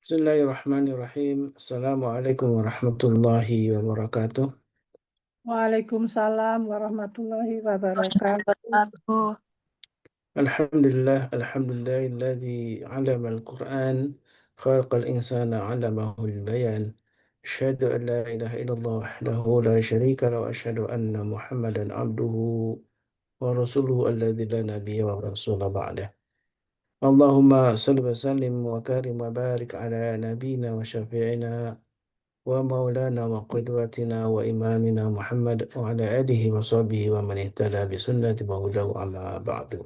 Bismillahirrahmanirrahim. Assalamualaikum warahmatullahi wabarakatuh. Waalaikumsalam warahmatullahi wabarakatuh. Wabarakatuh. Alhamdulillahilladzi 'allama al-Qur'an khalaqal insana 'allamahul bayan. Asyhadu an la ilaha illallah wahdahu la syarika lahu wa asyhadu anna Muhammadan 'abduhu wa rasuluhu alladzi la nabiyya wa rasula ba'dah. Allahumma shalli wa sallim wa karim wa barik ala nabiyyina wa syafi'ina ومولانا وقدوتنا وإمامنا محمد وعلى آله وصحبه ومن اهتدى بسنة وهداه أما بعد.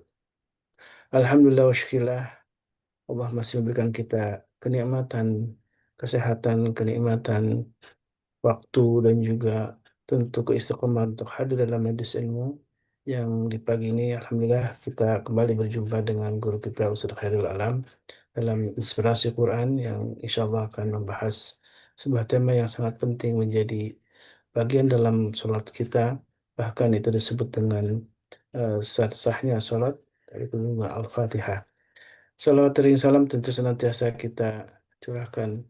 Alhamdulillah wa syukurillah, Allah masih memberikan kita kenikmatan, kesehatan, kenikmatan waktu dan juga tentu keistiqomahan untuk hadir dalam majlis ilmu yang di pagi ini Alhamdulillah kita kembali berjumpa dengan guru kita Ustaz Khairul Alam dalam inspirasi Quran yang insya Allah akan membahas sebuah tema yang sangat penting menjadi bagian dalam sholat kita, bahkan itu disebut dengan sahnya sholat, yaitu Al-Fatihah. Salawat dan salam tentu senantiasa kita curahkan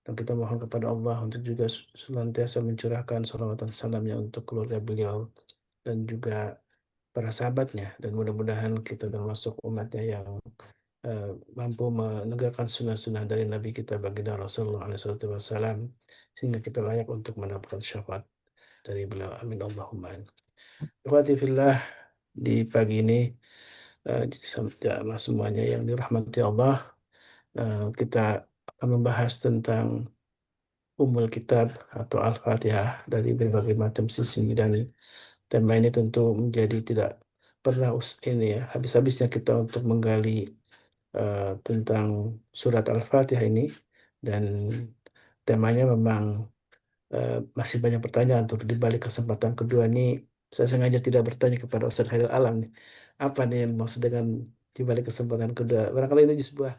dan kita mohon kepada Allah untuk juga senantiasa mencurahkan salawat dan salamnya untuk keluarga beliau dan juga para sahabatnya, dan mudah-mudahan kita termasuk umatnya yang mampu menegakkan sunnah-sunnah dari Nabi kita baginda Rasulullah SAW sehingga kita layak untuk mendapatkan syafaat dari beliau. Amin Allahumma. Ikhwati fillah, di pagi ini jamaah semuanya yang dirahmati Allah, kita akan membahas tentang Ummul Kitab atau Al-Fatihah dari berbagai macam sisi, dan tema ini tentu menjadi tidak pernah ini ya habis-habisnya kita untuk menggali tentang surat Al-Fatihah ini, dan temanya memang masih banyak pertanyaan. Untuk di balik kesempatan kedua ini saya sengaja tidak bertanya kepada Ustaz Khairul Alam nih, apa nih yang maksud dengan di balik kesempatan kedua. Barangkali ini sebuah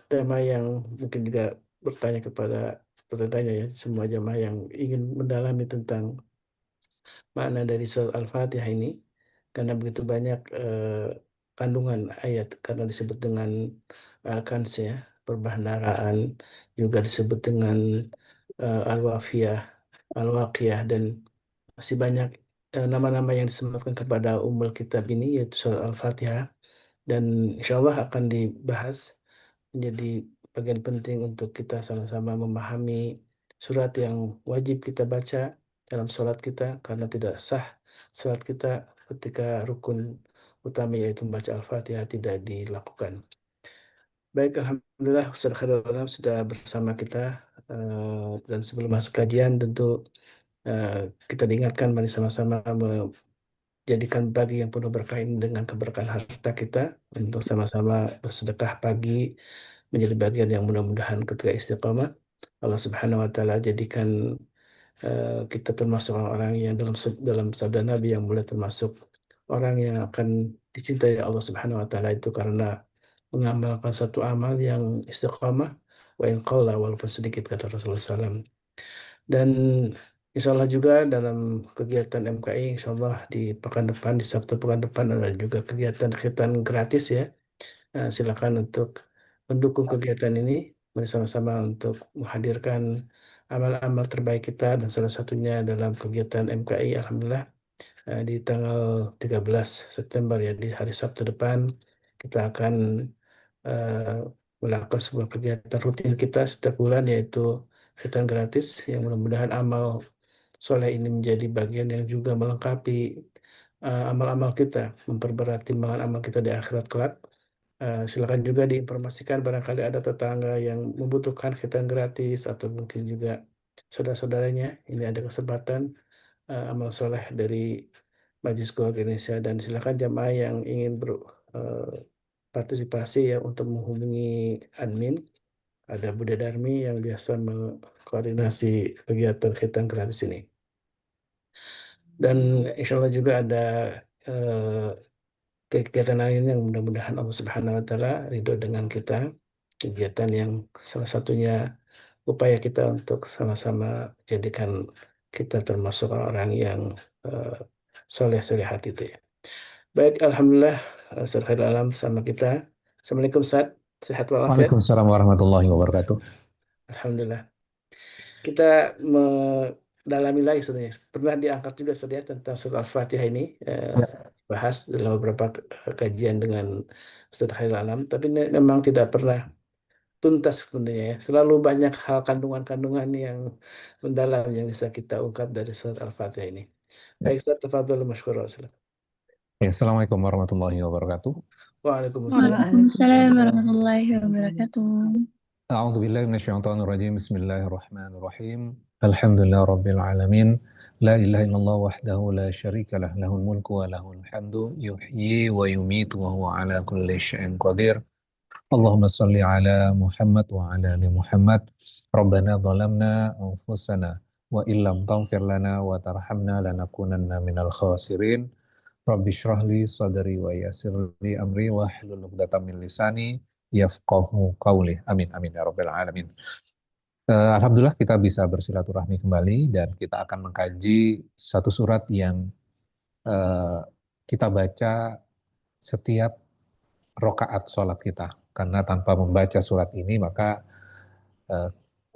tema yang mungkin juga bertanya kepada bertanya ya semua jamaah yang ingin mendalami tentang makna dari surat Al-Fatihah ini, karena begitu banyak kandungan ayat, karena disebut dengan kans ya, perbendaharaan, juga disebut dengan al-wafiyah, al-waqiyah, dan masih banyak nama-nama yang disematkan kepada Ummul Kitab ini yaitu surat Al-Fatihah, dan insya Allah akan dibahas menjadi bagian penting untuk kita sama-sama memahami surat yang wajib kita baca dalam sholat kita, karena tidak sah sholat kita ketika rukun utama yaitu membaca Al-Fatihah tidak dilakukan. Baik, Alhamdulillah Ustaz Khairul Anam sudah bersama kita, dan sebelum masuk kajian tentu eh, kita diingatkan mari sama-sama menjadikan pagi yang penuh berkah ini dengan keberkahan harta kita untuk sama-sama bersedekah pagi menjadi bagian yang mudah-mudahan ketika istiqamah Allah Subhanahu wa taala jadikan kita termasuk orang-orang yang dalam sabda Nabi yang mulai termasuk orang yang akan dicintai Allah Subhanahu wa taala itu karena mengamalkan satu amal yang istiqamah, wa in qalla, walaupun sedikit, kata Rasulullah SAW. Dan insya Allah juga dalam kegiatan MKI, insya Allah di pekan depan, di Sabtu pekan depan ada juga kegiatan-kegiatan gratis ya. Nah, silakan untuk mendukung kegiatan ini bersama-sama untuk menghadirkan amal-amal terbaik kita, dan salah satunya dalam kegiatan MKI Alhamdulillah di tanggal 13 September ya, di hari Sabtu depan kita akan eh, melakukan sebuah kegiatan rutin kita setiap bulan, yaitu kegiatan gratis yang mudah-mudahan amal soleh ini menjadi bagian yang juga melengkapi amal-amal kita, memperberat timbangan amal kita di akhirat kelak. Silakan juga diinformasikan barangkali ada tetangga yang membutuhkan khitan gratis, atau mungkin juga saudara-saudaranya. Ini ada kesempatan amal soleh dari Majelis Keluarga Indonesia, dan silakan jamaah yang ingin berpartisipasi ya untuk menghubungi admin. Ada Bunda Darmi yang biasa mengkoordinasi kegiatan khitan gratis ini. Dan insya Allah juga ada eh, kegiatan lain yang mudah-mudahan Allah Subhanahu wa taala ridho dengan kita. Kegiatan yang salah satunya upaya kita untuk sama-sama jadikan kita termasuk orang yang eh, soleh-solehat itu ya. Baik, Alhamdulillah, Ustaz Khairul Alam sama kita. Assalamualaikum Ustaz. Sehat walafiat. Waalaikumsalam warahmatullahi wabarakatuh. Alhamdulillah. Kita mendalami lagi sebenarnya. Pernah diangkat juga sebenarnya tentang surat Al-Fatihah ini, Ya, bahas dalam beberapa kajian dengan Ustaz Khairul Anam, tapi memang tidak pernah tuntas sebenarnya ya. Selalu banyak hal kandungan-kandungan yang mendalam yang bisa kita ungkap dari surat Al-Fatihah ini. ya. Baik, Ustaz, tafadhol masykurah. Silakan. Ya, Assalamualaikum warahmatullahi wabarakatuh. Waalaikumsalam. Waalaikumsalam warahmatullahi wabarakatuh. A'udzu billahi minasyaitonir rajim. Bismillahirrahmanirrahim. Alhamdulillah rabbil alamin. La ilaha illallah wahdahu la syarika lah. Lahul mulku wa lahul hamdu. Yuhyi wa yumitu wa huwa ala kulli syai'in qadir. Allahumma salli ala Muhammad wa ala ali Muhammad. Rabbana zalamna anfusana wa illam taghfir lana wa tarhamna lanakunanna minal khasirin. Rabbi shrah li sadri wa yassir li amri wa hlul 'uqdatam min lisani yafqahu qawli. Amin amin ya rabbal alamin. Alhamdulillah kita bisa bersilaturahmi kembali dan kita akan mengkaji satu surat yang eh, kita baca setiap rokaat sholat kita. Karena tanpa membaca surat ini maka eh,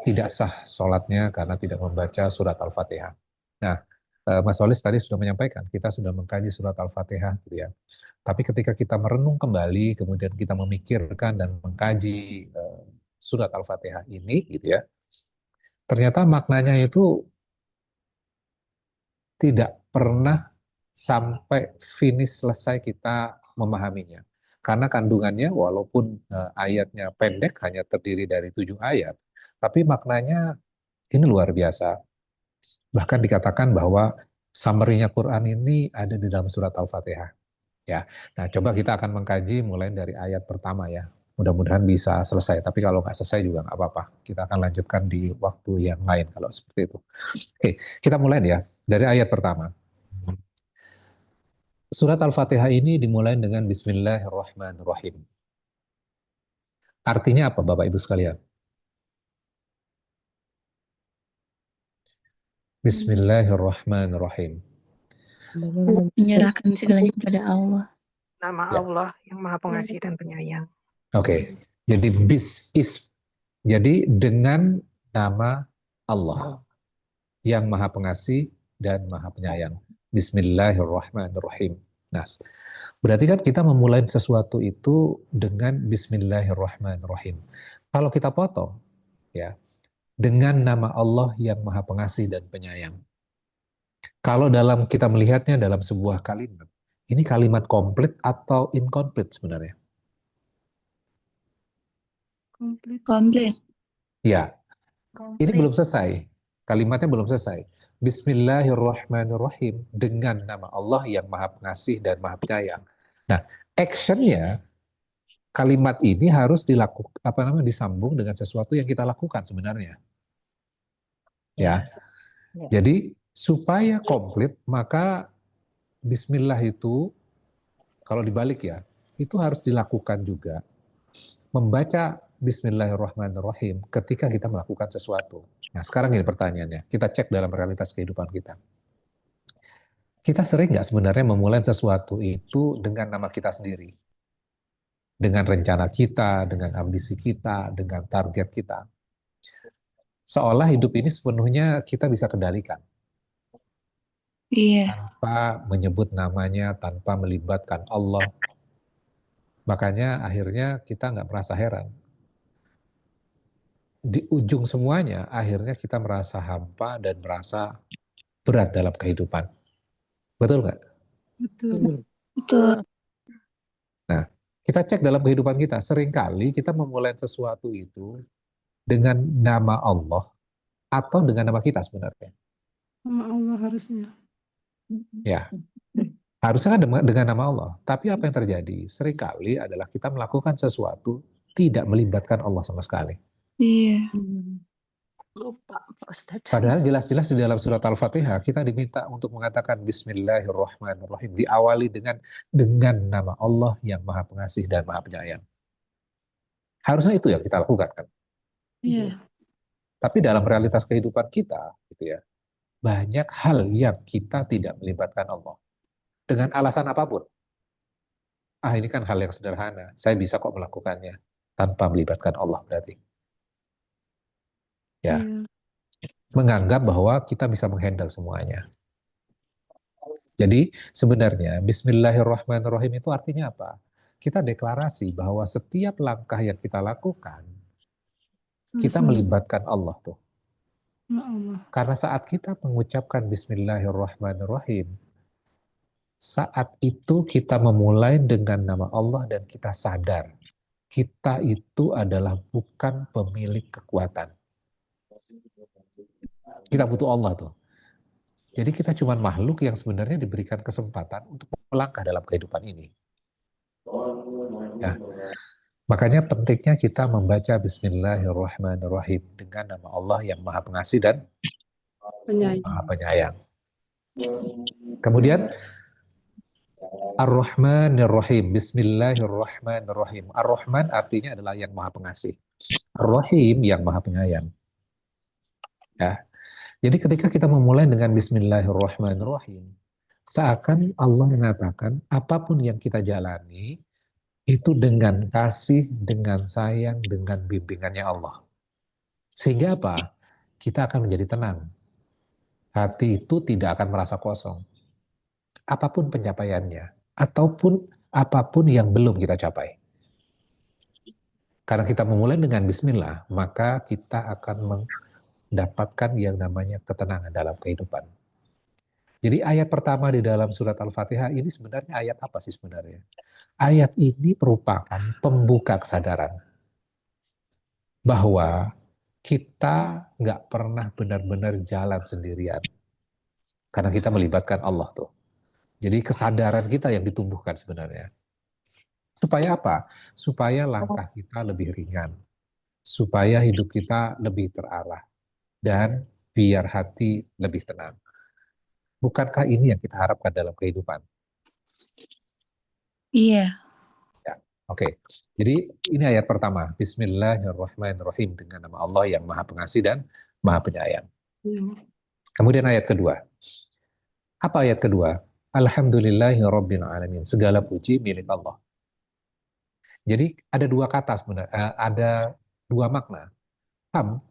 tidak sah sholatnya karena tidak membaca surat Al-Fatihah. Nah, Mas Walis tadi sudah menyampaikan, kita sudah mengkaji surat Al-Fatihah gitu ya. Tapi ketika kita merenung kembali, kemudian kita memikirkan dan mengkaji surat Al-Fatihah ini gitu ya, ternyata maknanya itu tidak pernah sampai finish selesai kita memahaminya. Karena kandungannya walaupun ayatnya pendek, hanya terdiri dari 7 ayat, tapi maknanya ini luar biasa. Bahkan dikatakan bahwa summary-nya Quran ini ada di dalam surat Al-Fatihah. Ya, nah coba kita akan mengkaji mulai dari ayat pertama ya. Mudah-mudahan bisa selesai. Tapi kalau nggak selesai juga nggak apa-apa. Kita akan lanjutkan di waktu yang lain kalau seperti itu. Oke, kita mulai ya dari ayat pertama. Surat Al-Fatihah ini dimulai dengan Bismillahirrahmanirrahim. Artinya apa Bapak Ibu sekalian? Bismillahirrahmanirrahim. Menyerahkan segalanya kepada Allah. Nama Ya. Allah yang Maha Pengasih dan Penyayang. Oke, jadi jadi dengan nama Allah yang Maha Pengasih dan Maha Penyayang. Bismillahirrahmanirrahim. Nah, berarti kan kita memulai sesuatu itu dengan Bismillahirrahmanirrahim. Kalau kita potong, ya, dengan nama Allah yang Maha Pengasih dan Penyayang. Kalau dalam kita melihatnya dalam sebuah kalimat, ini kalimat komplit atau incomplete sebenarnya? Komplit. Ya, ini belum selesai. Kalimatnya belum selesai. Bismillahirrahmanirrahim dengan nama Allah yang Maha Pengasih dan Maha Penyayang. Nah, actionnya kalimat ini harus disambung dengan sesuatu yang kita lakukan sebenarnya. Ya. Jadi supaya komplit maka Bismillah itu kalau dibalik ya itu harus dilakukan juga. Membaca Bismillahirrahmanirrahim ketika kita melakukan sesuatu. Nah sekarang ini pertanyaannya, kita cek dalam realitas kehidupan kita. Kita sering nggak sebenarnya memulai sesuatu itu dengan nama kita sendiri? Dengan rencana kita, dengan ambisi kita, dengan target kita. Seolah hidup ini sepenuhnya kita bisa kendalikan. Iya. Tanpa menyebut namanya, tanpa melibatkan Allah. Makanya akhirnya kita nggak merasa heran. Di ujung semuanya, akhirnya kita merasa hampa dan merasa berat dalam kehidupan. Betul nggak? Betul. Nah, kita cek dalam kehidupan kita. Seringkali kita memulai sesuatu itu dengan nama Allah atau dengan nama kita sebenarnya. Nama Allah harusnya. Ya, harusnya kan dengan nama Allah. Tapi apa yang terjadi? Seringkali adalah kita melakukan sesuatu tidak melibatkan Allah sama sekali. Iya. Lupa, Pak Ustadz. Padahal jelas-jelas di dalam surat Al-Fatihah kita diminta untuk mengatakan Bismillahirrahmanirrahim. Diawali dengan nama Allah yang Maha Pengasih dan Maha Penyayang. Harusnya itu yang kita lakukan kan. Iya. Tapi dalam realitas kehidupan kita, gitu ya, banyak hal yang kita tidak melibatkan Allah. Dengan alasan apapun. Ah ini kan hal yang sederhana, saya bisa kok melakukannya. tanpa melibatkan Allah berarti. Ya, Iya. menganggap bahwa kita bisa menghandle semuanya. Jadi sebenarnya Bismillahirrahmanirrahim itu artinya apa? Kita deklarasi bahwa setiap langkah yang kita lakukan, kita Harus melibatkan Allah tuh. sama Allah. Karena saat kita mengucapkan Bismillahirrahmanirrahim, saat itu kita memulai dengan nama Allah dan kita sadar kita itu adalah bukan pemilik kekuatan. Kita butuh Allah tuh. Jadi kita cuma makhluk yang sebenarnya diberikan kesempatan untuk melangkah dalam kehidupan ini. Ya. Makanya pentingnya kita membaca Bismillahirrahmanirrahim dengan nama Allah yang Maha Pengasih dan Penyayang. Maha Penyayang. Kemudian Ar-Rahmanir-Rahim, Bismillahirrahmanirrahim. Ar-Rahman artinya adalah yang Maha Pengasih. Ar-Rahim yang Maha Penyayang. Ya. Jadi ketika kita memulai dengan Bismillahirrahmanirrahim, seakan Allah mengatakan apapun yang kita jalani itu dengan kasih, dengan sayang, dengan bimbingannya Allah. Sehingga apa? Kita akan menjadi tenang. Hati itu tidak akan merasa kosong. Apapun pencapaiannya, ataupun apapun yang belum kita capai. Karena kita memulai dengan Bismillah, maka kita akan mendapatkan yang namanya ketenangan dalam kehidupan. Jadi ayat pertama di dalam surat Al-Fatihah ini sebenarnya ayat apa sih sebenarnya? Ayat ini merupakan pembuka kesadaran bahwa kita nggak pernah benar-benar jalan sendirian. Karena kita melibatkan Allah tuh. Jadi kesadaran kita yang ditumbuhkan sebenarnya. Supaya apa? Supaya langkah kita lebih ringan. Supaya hidup kita lebih terarah. Dan biar hati lebih tenang. Bukankah ini yang kita harapkan dalam kehidupan? Iya. Ya, oke. Jadi ini ayat pertama. Bismillahirrahmanirrahim dengan nama Allah yang Maha Pengasih dan Maha Penyayang. Iya. Kemudian ayat kedua. Apa ayat kedua? Alhamdulillahirabbil alamin. Segala puji milik Allah. Jadi ada dua kata sebenarnya, ada dua makna.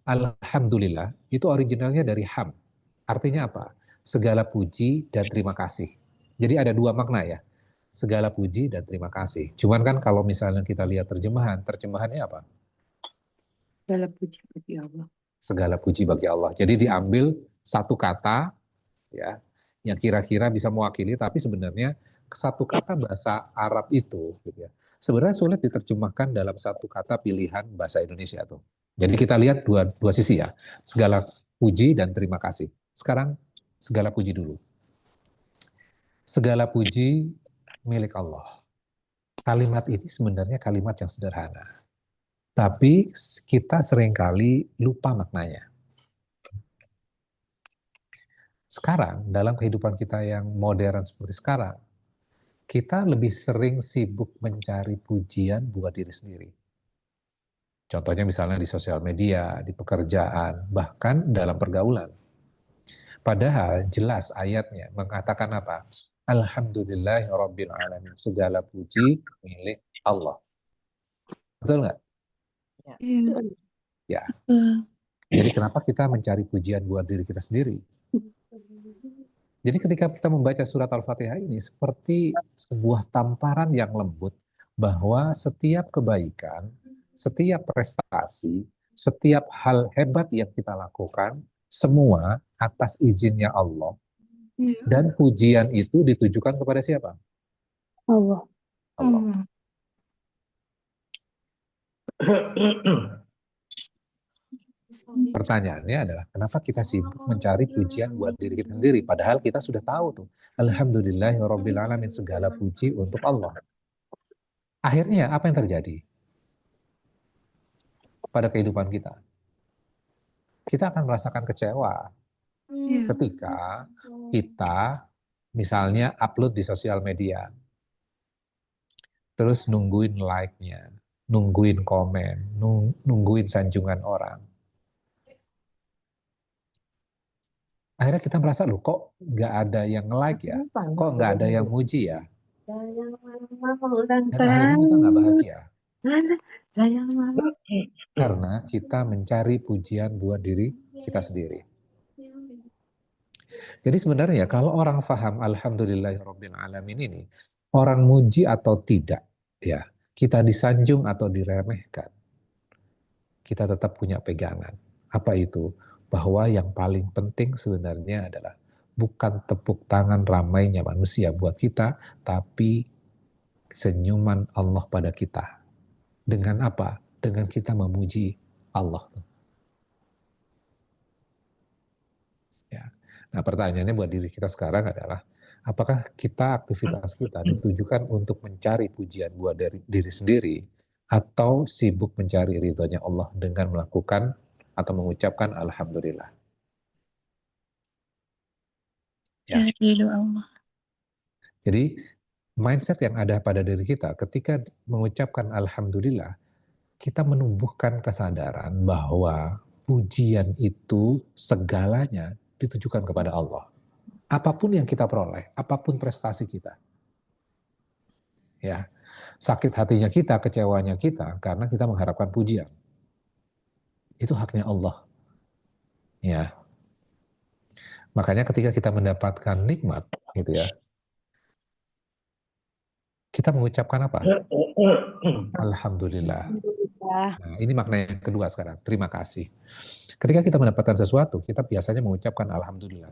Alhamdulillah, itu originalnya dari ham. Artinya apa? Segala puji dan terima kasih. Jadi ada dua makna ya. Segala puji dan terima kasih. Cuman kan kalau misalnya kita lihat terjemahannya apa? Segala puji bagi Allah. Segala puji bagi Allah. Jadi diambil satu kata ya yang kira-kira bisa mewakili, tapi sebenarnya satu kata bahasa Arab itu gitu ya, sebenarnya sulit diterjemahkan dalam satu kata pilihan bahasa Indonesia tuh. Jadi kita lihat dua sisi ya, segala puji dan terima kasih. Sekarang segala puji dulu. Segala puji milik Allah. Kalimat ini sebenarnya kalimat yang sederhana, tapi kita seringkali lupa maknanya. Sekarang, dalam kehidupan kita yang modern seperti sekarang, kita lebih sering sibuk mencari pujian buat diri sendiri. Contohnya misalnya di sosial media, di pekerjaan, bahkan dalam pergaulan. Padahal jelas ayatnya mengatakan apa? Alhamdulillahirabbil alamin. Segala puji milik Allah. Betul nggak? Iya. Ya. Jadi kenapa kita mencari pujian buat diri kita sendiri? Jadi ketika kita membaca surat Al-Fatihah ini seperti sebuah tamparan yang lembut bahwa setiap kebaikan, setiap prestasi, setiap hal hebat yang kita lakukan, semua atas izinnya Allah. Iya. Dan pujian itu ditujukan kepada siapa? Allah. Allah. Pertanyaannya adalah kenapa kita sibuk mencari pujian buat diri kita sendiri padahal kita sudah tahu tuh alhamdulillahirabbil alamin, segala puji untuk Allah. Akhirnya apa yang terjadi pada kehidupan kita? Kita akan merasakan kecewa Iya. ketika kita misalnya upload di sosial media. Terus nungguin like-nya, nungguin komen, nungguin sanjungan orang. Akhirnya kita merasa, loh kok nggak ada yang like ya? Kok nggak ada yang muji ya? Dan akhirnya kita nggak bahagia. Sayang banget. Karena kita mencari pujian buat diri kita sendiri. Jadi sebenarnya kalau orang faham Alhamdulillahirabbil alamin ini, orang muji atau tidak, ya, kita disanjung atau diremehkan, kita tetap punya pegangan. Apa itu? Bahwa yang paling penting sebenarnya adalah bukan tepuk tangan ramainya manusia buat kita, tapi senyuman Allah pada kita. Dengan apa? Dengan kita memuji Allah. Ya. Nah, pertanyaannya buat diri kita sekarang adalah, apakah aktivitas kita ditujukan untuk mencari pujian buat dari diri sendiri, atau sibuk mencari ridhonya Allah dengan melakukan atau mengucapkan Alhamdulillah? Ya. Cari ridho Allah. Jadi, mindset yang ada pada diri kita ketika mengucapkan Alhamdulillah, kita menumbuhkan kesadaran bahwa pujian itu segalanya ditujukan kepada Allah. Apapun yang kita peroleh, apapun prestasi kita. Ya. Sakit hatinya kita, kecewanya kita karena kita mengharapkan pujian. Itu haknya Allah. Ya. Makanya ketika kita mendapatkan nikmat gitu ya, kita mengucapkan apa? Alhamdulillah. Nah, ini makna yang kedua sekarang. Terima kasih. Ketika kita mendapatkan sesuatu, kita biasanya mengucapkan Alhamdulillah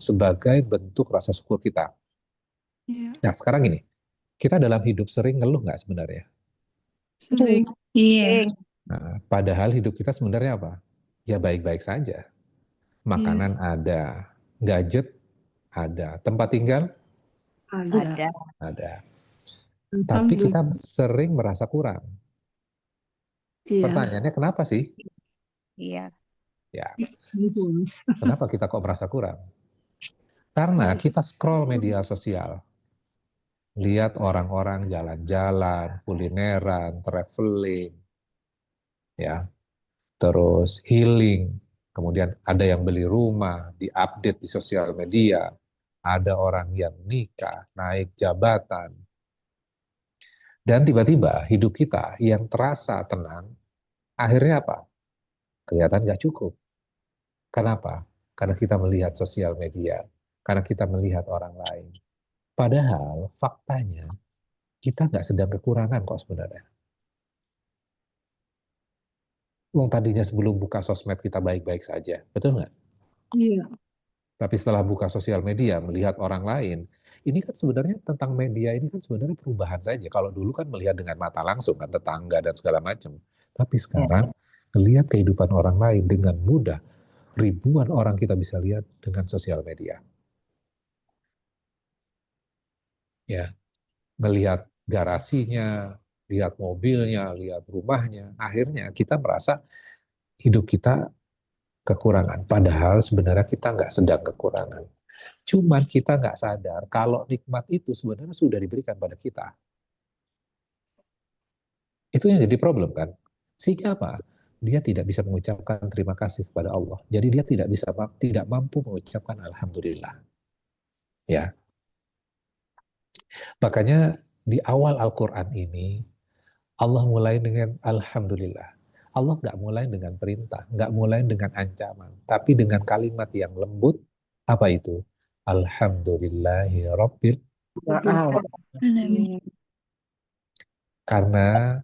sebagai bentuk rasa syukur kita. Iya. Nah, sekarang gini, kita dalam hidup sering ngeluh nggak sebenarnya? Sering. Iya. Nah, padahal hidup kita sebenarnya apa? Ya baik-baik saja. Makanan ada, gadget ada, tempat tinggal Ada. ada. Tapi kita sering merasa kurang. Iya. Pertanyaannya kenapa sih? Iya. Ya, kenapa kita kok merasa kurang? Karena kita scroll media sosial, lihat orang-orang jalan-jalan, kulineran, traveling, ya, terus healing, kemudian ada yang beli rumah, diupdate di sosial media, ada orang yang nikah, naik jabatan, dan tiba-tiba hidup kita yang terasa tenang, akhirnya apa? Kelihatan nggak cukup. Kenapa? Karena kita melihat sosial media, karena kita melihat orang lain. Padahal faktanya kita nggak sedang kekurangan kok sebenarnya. Wong tadinya sebelum buka sosmed kita baik-baik saja, betul nggak? Iya. Tapi setelah buka sosial media, melihat orang lain, ini kan sebenarnya tentang media ini kan sebenarnya perubahan saja. Kalau dulu kan melihat dengan mata langsung, kan tetangga dan segala macam. Tapi sekarang melihat kehidupan orang lain dengan mudah, ribuan orang kita bisa lihat dengan sosial media. Ya, melihat garasinya, lihat mobilnya, lihat rumahnya, akhirnya kita merasa hidup kita kekurangan. Padahal sebenarnya kita nggak sedang kekurangan. Cuman kita nggak sadar kalau nikmat itu sebenarnya sudah diberikan pada kita. Itu yang jadi problem kan. Sehingga apa? Dia tidak bisa mengucapkan terima kasih kepada Allah. Jadi dia tidak mampu mengucapkan alhamdulillah. Ya. Makanya di awal Al-Qur'an ini Allah mulai dengan alhamdulillah. Allah nggak mulai dengan perintah, nggak mulai dengan ancaman, tapi dengan kalimat yang lembut. Apa itu? Alhamdulillahi Rabbil. Karena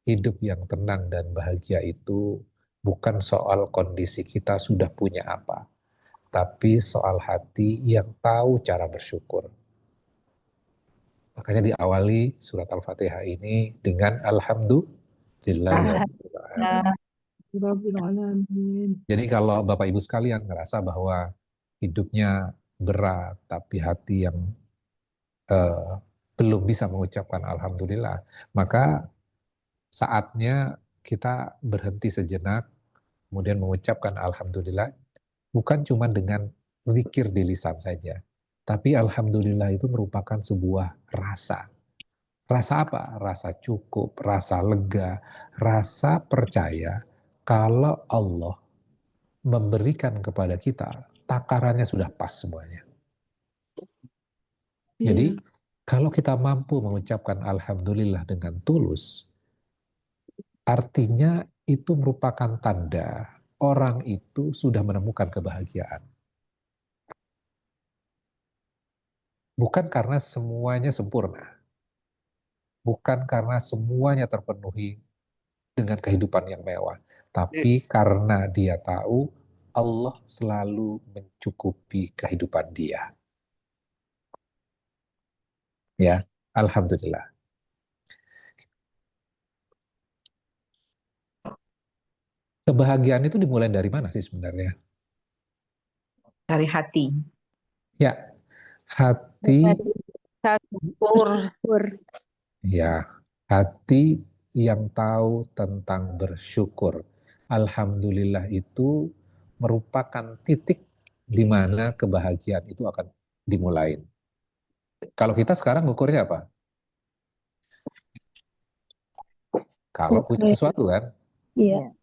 hidup yang tenang dan bahagia itu bukan soal kondisi kita sudah punya apa, tapi soal hati yang tahu cara bersyukur. Makanya diawali surat Al-Fatihah ini dengan Alhamdulillah. Jadi kalau Bapak Ibu sekalian ngerasa bahwa hidupnya berat, tapi hati yang belum bisa mengucapkan Alhamdulillah, maka saatnya kita berhenti sejenak, kemudian mengucapkan Alhamdulillah, bukan cuma dengan zikir di lisan saja, tapi Alhamdulillah itu merupakan sebuah rasa. Rasa apa? Rasa cukup, rasa lega, rasa percaya kalau Allah memberikan kepada kita, takarannya sudah pas semuanya. Jadi, kalau kita mampu mengucapkan Alhamdulillah dengan tulus, Artinya itu merupakan tanda orang itu sudah menemukan kebahagiaan. Bukan karena semuanya sempurna. Bukan karena semuanya terpenuhi dengan kehidupan yang mewah. Tapi karena dia tahu Allah selalu mencukupi kehidupan dia. Ya, Alhamdulillah. Kebahagiaan itu dimulai dari mana sih sebenarnya? Dari hati. Ya, hati, Syukur. ya, hati yang tahu tentang bersyukur. Alhamdulillah itu merupakan titik di mana kebahagiaan itu akan dimulai. Kalau kita sekarang ngukurnya apa? Kalau punya sesuatu kan? Iya.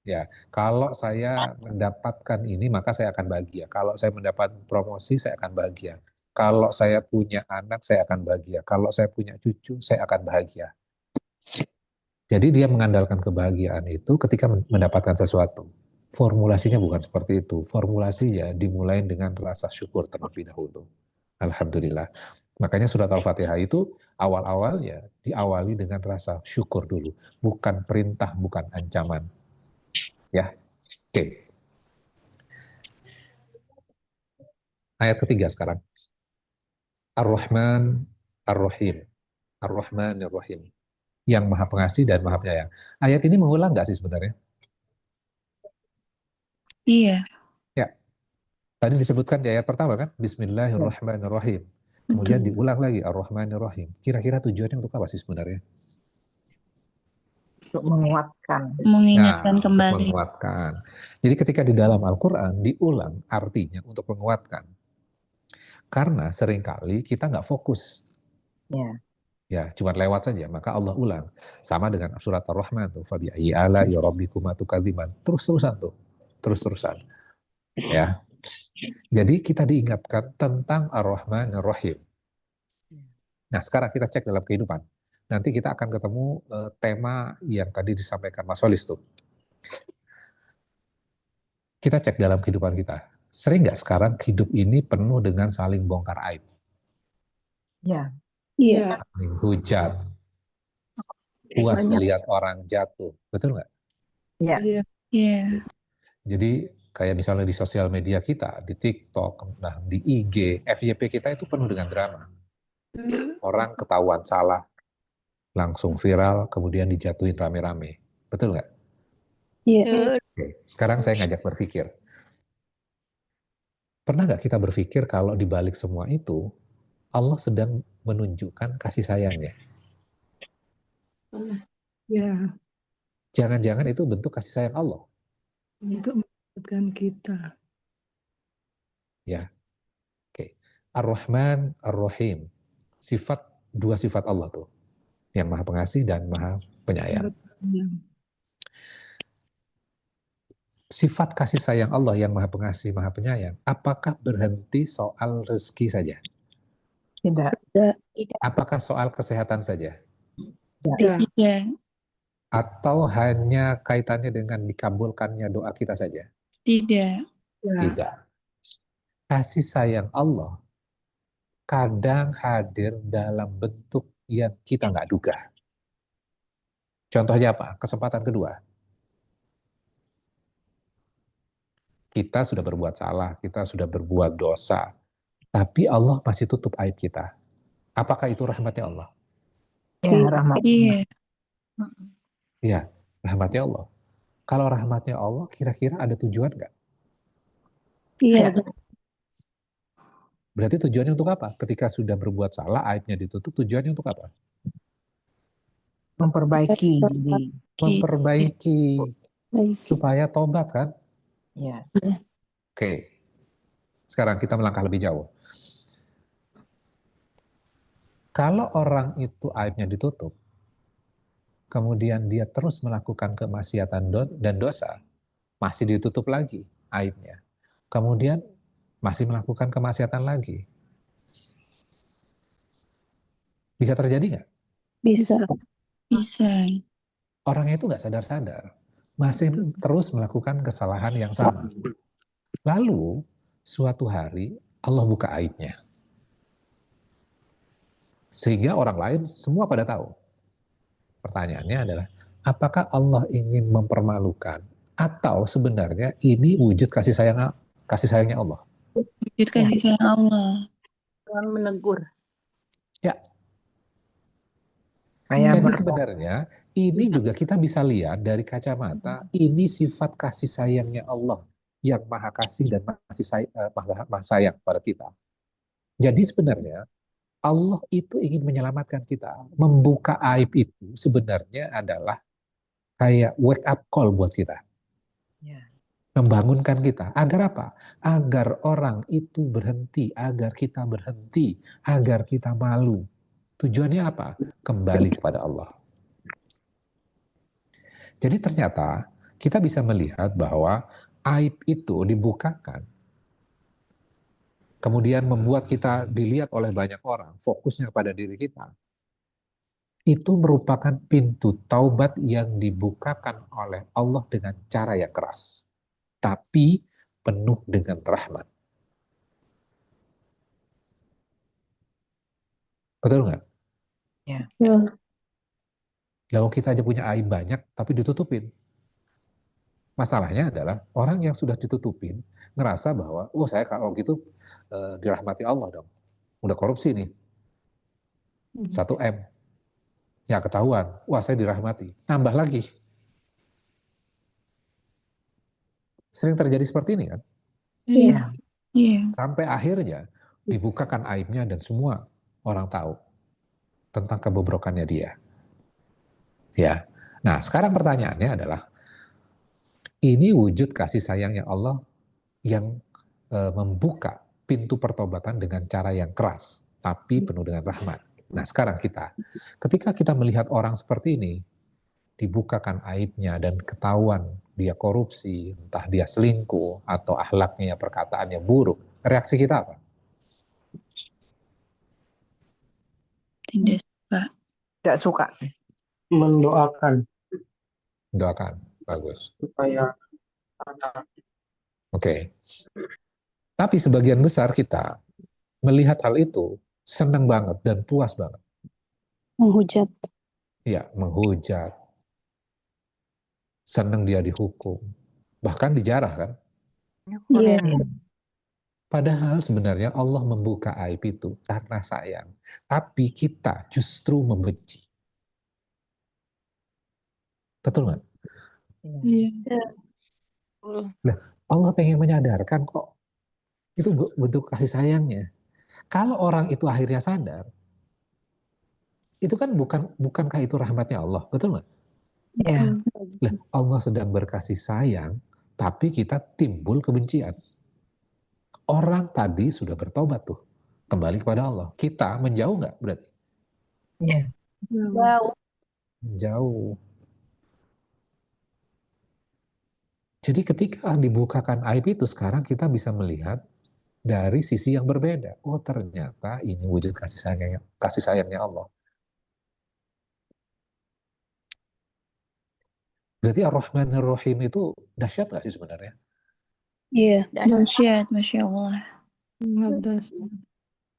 Ya, kalau saya mendapatkan ini maka saya akan bahagia. Kalau saya mendapat promosi saya akan bahagia. Kalau saya punya anak saya akan bahagia. Kalau saya punya cucu saya akan bahagia. Jadi dia mengandalkan kebahagiaan itu ketika mendapatkan sesuatu. Formulasinya bukan seperti itu. Formulasinya dimulai dengan rasa syukur terlebih dahulu. Alhamdulillah. Makanya surat Al-Fatihah itu awal-awalnya diawali dengan rasa syukur dulu. Bukan perintah, bukan ancaman. Ya, oke. Ayat ketiga sekarang. Ar-Rahman, Ar-Rahim. Ar-Rahman, Ar-Rahim. Yang maha pengasih dan maha penyayang. Ayat ini mengulang nggak sih sebenarnya? Iya. Ya, tadi disebutkan di ayat pertama kan? Bismillahirrahmanirrahim. Kemudian Betul. diulang lagi, Ar-Rahmanir-Rahim. Kira-kira tujuannya untuk apa sih sebenarnya? Untuk menguatkan. Mengingatkan Untuk kembali. menguatkan. Jadi ketika di dalam Al-Quran diulang artinya untuk menguatkan. Karena seringkali kita nggak fokus. Ya. Ya, cuma lewat saja, maka Allah ulang. Sama dengan surat Ar-Rahman tuh, fabi'ayyi ala'i rabbikuma tukadziban. Terus-terusan tuh. Terus-terusan. Ya. Jadi kita diingatkan tentang Ar-Rahman Ar-Rahim. Nah, sekarang kita cek dalam kehidupan. Nanti kita akan ketemu tema yang tadi disampaikan Mas Solis tuh. Kita cek dalam kehidupan kita. Sering nggak sekarang hidup ini penuh dengan saling bongkar aib? Ya. Iya. Saling hujat. Puas melihat orang jatuh. Betul nggak? Ya. Iya. Iya. Jadi kayak misalnya di sosial media kita, di TikTok, nah di IG, FYP kita itu penuh dengan drama. Orang ketahuan salah, langsung viral, kemudian dijatuhin rame-rame. Betul nggak? Iya. Oke, sekarang saya ngajak berpikir. Pernah nggak kita berpikir kalau di balik semua itu, Allah sedang menunjukkan kasih sayangnya? Iya. Jangan-jangan itu bentuk kasih sayang Allah. Untuk menguatkan kita. Ya, oke. Ar-Rahman, Ar-Rahim. Dua sifat Allah tuh. Yang maha pengasih dan maha penyayang. Sifat kasih sayang Allah yang maha pengasih, maha penyayang, apakah berhenti soal rezeki saja? Tidak. Apakah soal kesehatan saja? Tidak. Atau hanya kaitannya dengan dikabulkannya doa kita saja? Tidak. Tidak. Kasih sayang Allah kadang hadir dalam bentuk yang kita nggak duga. Contohnya apa? Kesempatan kedua. Kita sudah berbuat salah, kita sudah berbuat dosa, tapi Allah masih tutup aib kita. Apakah itu rahmatnya Allah? Ya, rahmat. Iya. Iya, rahmatnya Allah. Kalau rahmatnya Allah, kira-kira ada tujuan nggak? Iya. Berarti tujuannya untuk apa? Ketika sudah berbuat salah, aibnya ditutup, tujuannya untuk apa? Memperbaiki diri. Memperbaiki, supaya tobat kan? Ya. Oke, sekarang kita melangkah lebih jauh. Kalau orang itu aibnya ditutup, kemudian dia terus melakukan kemaksiatan dan dosa, masih ditutup lagi aibnya. Kemudian masih melakukan kemaksiatan lagi. Bisa terjadi nggak? Bisa. Bisa. Orangnya itu nggak sadar-sadar, masih terus melakukan kesalahan yang sama. Lalu suatu hari Allah buka aibnya, sehingga orang lain semua pada tahu. Pertanyaannya adalah, apakah Allah ingin mempermalukan atau sebenarnya ini wujud kasih sayangnya Allah? Wujud kasih sayang Allah. Tuhan menegur. Ya, Kayak jadi sebenarnya ini juga kita bisa lihat dari kacamata ini sifat kasih sayangnya Allah yang maha kasih dan maha sayang pada kita. Jadi sebenarnya Allah itu ingin menyelamatkan kita. Membuka aib itu sebenarnya adalah kayak wake up call buat kita. Ya. Membangunkan kita. Agar apa? Agar orang itu berhenti, agar kita berhenti, agar kita malu. Tujuannya apa? Kembali kepada Allah. Jadi ternyata kita bisa melihat bahwa aib itu dibukakan, kemudian membuat kita dilihat oleh banyak orang, fokusnya pada diri kita. Itu merupakan pintu taubat yang dibukakan oleh Allah dengan cara yang keras, tapi penuh dengan rahmat. Betul nggak? Ya. Lalu kita aja punya aib banyak, tapi ditutupin. Masalahnya adalah orang yang sudah ditutupin ngerasa bahwa, oh saya kalau gitu dirahmati Allah dong. Udah korupsi nih, 1M. Ya ketahuan, wah saya dirahmati. Nambah lagi. Sering terjadi seperti ini kan? Iya. Iya. Sampai akhirnya dibukakan aibnya dan semua orang tahu tentang kebobrokannya dia. Ya. Nah, sekarang pertanyaannya adalah, ini wujud kasih sayangnya Allah yang membuka pintu pertobatan dengan cara yang keras, tapi penuh dengan rahmat. Nah, sekarang ketika kita melihat orang seperti ini, dibukakan aibnya dan ketahuan dia korupsi, entah dia selingkuh, atau akhlaknya, perkataannya buruk, reaksi kita apa? Tidak suka. Tidak suka. Mendoakan Doakan, bagus. supaya Oke. Tapi sebagian besar kita melihat hal itu senang banget dan puas banget. Menghujat. Ya, menghujat. Senang dia dihukum. Bahkan dijarah kan? Iya. Padahal sebenarnya Allah membuka aib itu karena sayang. Tapi kita justru membenci. Betul nggak? Iya. Nah, Allah pengen menyadarkan kok. Itu bentuk kasih sayangnya. Kalau orang itu akhirnya sadar, itu kan bukankah itu rahmatnya Allah, betul nggak? Ya. Lah, Allah sedang berkasih sayang, tapi kita timbul kebencian. Orang tadi sudah bertobat tuh, kembali kepada Allah. Kita menjauh nggak berarti? Ya. Jauh. Menjauh. Jadi ketika dibukakan aib itu, sekarang kita bisa melihat dari sisi yang berbeda. Oh ternyata ini wujud kasih sayangnya Allah. Berarti Ar-Rahman Ar-Rahim itu dahsyat gak sih sebenarnya? Iya. Dahsyat, Masya Allah. Ngabdas.